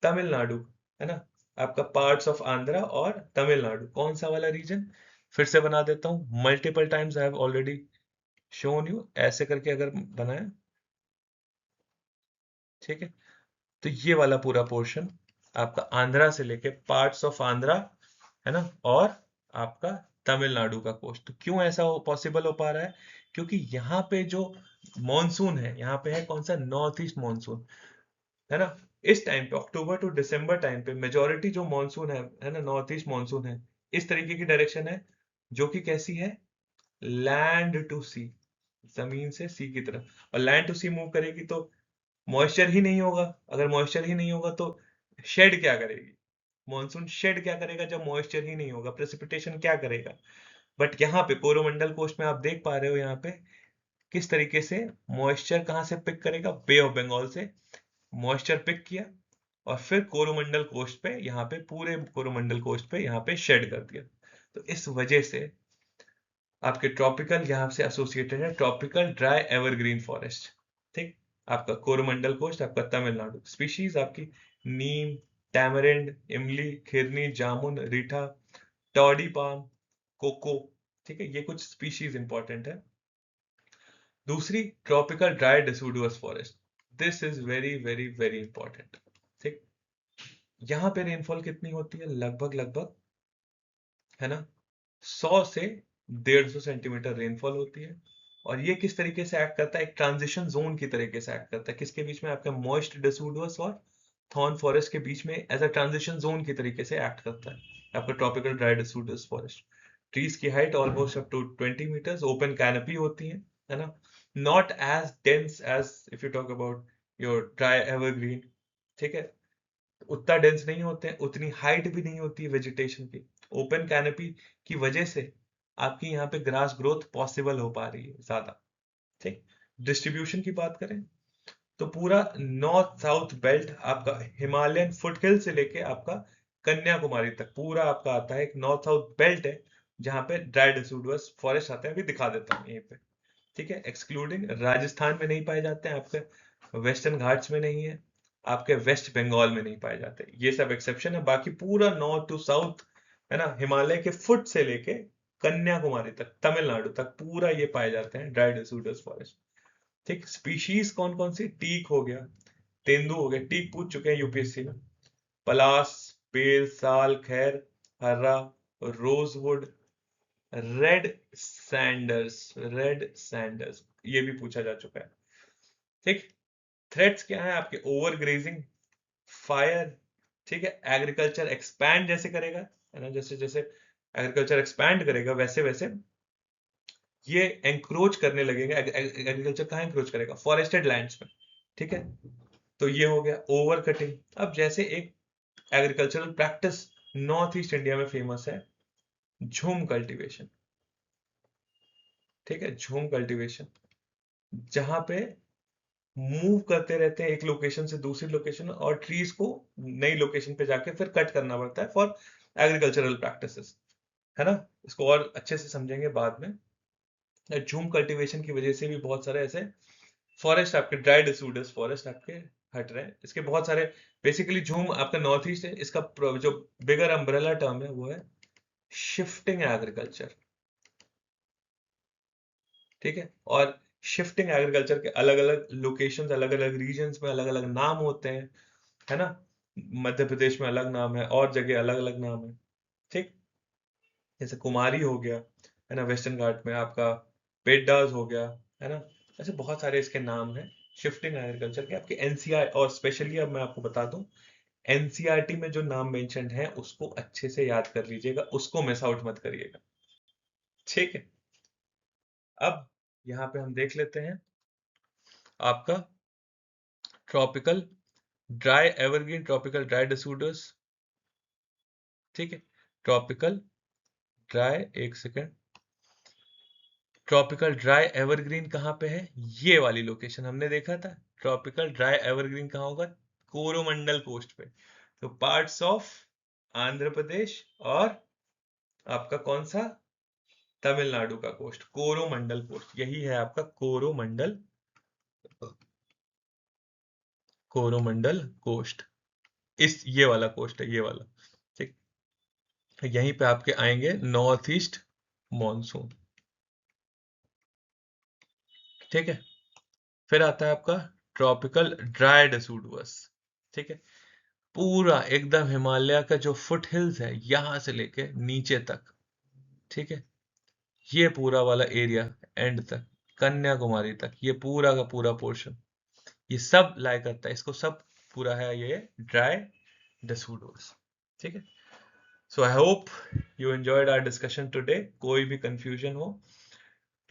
तमिलनाडु, है ना, आपका पार्ट्स ऑफ आंध्रा और तमिलनाडु। कौन सा वाला रीजन? फिर से बना देता हूं, multiple times I have already shown you, ऐसे करके अगर बनाया, ठीक है, तो ये वाला पूरा पोर्शन आपका आंध्रा से लेके पार्ट्स ऑफ आंध्रा, है ना, और आपका तमिलनाडु का कोस्ट। तो क्यों ऐसा पॉसिबल हो पा रहा है? क्योंकि यहाँ पे जो मॉनसून है, यहाँ पे है कौन सा? नॉर्थ ईस्ट मॉनसून, है ना। इस टाइम पे अक्टूबर टू दिसंबर टाइम पे मेजोरिटी जो मॉनसून है ना, नॉर्थ ईस्ट मॉनसून है, इस तरीके की डायरेक्शन है, जो कि कैसी है? लैंड टू सी, जमीन से सी की तरफ। और लैंड टू सी मूव करेगी तो मॉइस्चर ही नहीं होगा। अगर मॉइस्चर ही नहीं होगा तो शेड क्या करेगी? मॉनसून शेड क्या करेगा जब मॉइस्चर ही नहीं होगा? प्रेसिपिटेशन क्या करेगा? बट यहाँ पे कोरोमंडल कोस्ट में आप देख पा रहे हो, यहाँ पे किस तरीके से मॉइस्चर कहाँ से पिक करेगा? बे ऑफ बंगाल से मॉइस्चर पिक किया और फिर कोरोमंडल कोस्ट पे, यहाँ पे पूरे कोरोमंडल कोस्ट पे यहाँ पे शेड कर दिया। तो इस वजह से आपके ट्रॉपिकल यहाँ से एसोसिएटेड है ट्रॉपिकल ड्राई एवरग्रीन फॉरेस्ट। ठीक, आपका कोरोमंडल कोस्ट, आपका तमिलनाडु। स्पीशीज आपकी नीम, टैमरिंड, इमली, खिरनी, जामुन, रीठा, टॉडी पाम, कोको। ठीक है, ये कुछ स्पीशीज इंपॉर्टेंट है। दूसरी, tropical dry deciduous forest. This is very very very important. ठीक, यहाँ पे रेनफॉल कितनी होती है? लगभग लगभग, है ना, 100 से 150 सेंटीमीटर रेनफॉल होती है। और ये किस तरीके से एक्ट करता है? एक ट्रांजिशन जोन की तरीके से एक्ट करता है। किसके बीच में? आपके मॉइस्ट डेसिडुअस और थॉर्न फॉरेस्ट के बीच में एज अ ट्रांजिशन जोन की तरीके से एक्ट करता है आपका tropical dry deciduous forest. Trees की height almost up to 20 metres, open canopy होती है ना, not as dense as if you talk about your dry evergreen. ठीक है, उतना डेंस नहीं होते हैं, उतनी हाइट भी नहीं होती है वेजिटेशन की। ओपन कैनोपी की वजह से आपकी यहाँ पे ग्रास ग्रोथ पॉसिबल हो पा रही है ज्यादा। ठीक। डिस्ट्रीब्यूशन की बात करें तो पूरा नॉर्थ साउथ बेल्ट आपका हिमालयन फुटहिल से लेके आपका कन्याकुमारी तक पूरा आपका आता है, एक नॉर्थ साउथ बेल्ट है जहां पे ड्राई डिसिडुअस फॉरेस्ट आते हैं। अभी दिखा देता हूँ यहीं पे। ठीक है। एक्सक्लूडिंग राजस्थान में नहीं पाए जाते हैं, आपके वेस्टर्न घाट्स में नहीं है, आपके वेस्ट बंगाल में नहीं पाए जाते, ये सब एक्सेप्शन है। बाकी पूरा नॉर्थ टू साउथ है ना, हिमालय के फुट से लेके कन्याकुमारी तक, तमिलनाडु तक पूरा ये पाए जाते हैं ड्राई डिसिडुअस फॉरेस्ट। ठीक। स्पीशीज कौन कौन सी? टीक हो गया, तेंदू हो गया, टीक पूछ चुके हैं यूपीएससी में। पलास, बेल, साल, खैर, हर्रा, रोजवुड, रेड सैंडर्स ये भी पूछा जा चुका है। ठीक। थ्रेट्स क्या है आपके? Over grazing, fire. ठीक है। एग्रीकल्चर एक्सपैंड जैसे करेगा है ना, जैसे जैसे एग्रीकल्चर एक्सपैंड करेगा वैसे वैसे ये एंक्रोच करने लगेगा। एग्रीकल्चर कहाँ एंक्रोच करेगा? फॉरेस्टेड लैंड्स में। ठीक है। तो ये हो गया ओवर कटिंग। अब जैसे एक agricultural practice north east India में फेमस है, झूम कल्टीवेशन। ठीक है। झूम कल्टीवेशन जहां पे मूव करते रहते हैं एक लोकेशन से दूसरी लोकेशन, और ट्रीज को नई लोकेशन पे जाके फिर कट करना पड़ता है फॉर एग्रीकल्चरल प्रैक्टिसेस, है ना। इसको और अच्छे से समझेंगे बाद में। झूम कल्टीवेशन की वजह से भी बहुत सारे ऐसे फॉरेस्ट आपके ड्राई डिसिडुअस फॉरेस्ट आपके हट रहे हैं। इसके बहुत सारे, बेसिकली झूम आपका नॉर्थ ईस्ट है, इसका जो बिगर अम्ब्रेला टर्म है वो है शिफ्टिंग एग्रीकल्चर। ठीक है। और शिफ्टिंग एग्रीकल्चर के अलग अलग लोकेशंस, अलग अलग रीजन्स में अलग अलग नाम होते हैं, है ना। मध्य प्रदेश में अलग नाम है और जगह अलग अलग नाम है। ठीक। जैसे कुमारी हो गया है ना, वेस्टर्न घाट में आपका पेड्डाज हो गया, है ना। ऐसे बहुत सारे इसके नाम हैं शिफ्टिंग एग्रीकल्चर के। आपके एनसीआर और स्पेशली अब मैं आपको बता दूं, एनसीईआरटी में जो नाम मेंशन है उसको अच्छे से याद कर लीजिएगा, उसको मिस आउट मत करिएगा। ठीक है। अब यहाँ पे हम देख लेते हैं आपका tropical dry evergreen, tropical dry deciduous. ठीक है। ट्रॉपिकल ड्राई, एक सेकेंड, ट्रॉपिकल ड्राई एवरग्रीन कहाँ पे है? ये वाली लोकेशन हमने देखा था। ट्रॉपिकल ड्राई एवरग्रीन कहाँ होगा? कोरोमंडल कोस्ट पे। तो पार्ट्स ऑफ आंध्र प्रदेश और आपका कौन सा? तमिलनाडु का कोस्ट, कोरोमंडल कोस्ट, यही है आपका कोरोमंडल, कोरोमंडल कोस्ट। इस ये वाला कोस्ट है, ये वाला। ठीक। यहीं पे आपके आएंगे नॉर्थ ईस्ट मॉनसून। ठीक है। फिर आता है आपका ट्रॉपिकल ड्राई डिसिडुअस। ठीक है। पूरा एकदम हिमालय का जो फुट हिल्स है यहां से लेके नीचे तक, ठीक है, ये पूरा वाला एरिया एंड तक, कन्याकुमारी तक, ये पूरा का पूरा पोर्शन, ये सब लाई करता है, इसको सब पूरा है ये ड्राई डिसिडुअस। ठीक है। So I hope you enjoyed our discussion today. कोई भी कंफ्यूजन हो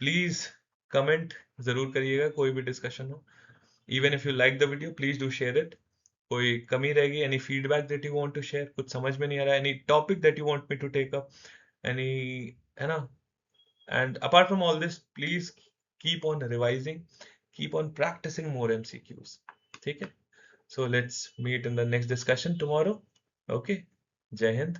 प्लीज कमेंट जरूर करिएगा, कोई भी डिस्कशन हो। Even if you like the video please do share it. कोई कमी रहेगी, any feedback that you want to share, कुछ समझ में नहीं आ रहा है, any topic that you want me to take up, any, है ना। And apart from all this please keep on revising, keep on practicing more MCQs. ठीक है। So let's meet in the next discussion tomorrow. Okay. जय हिंद।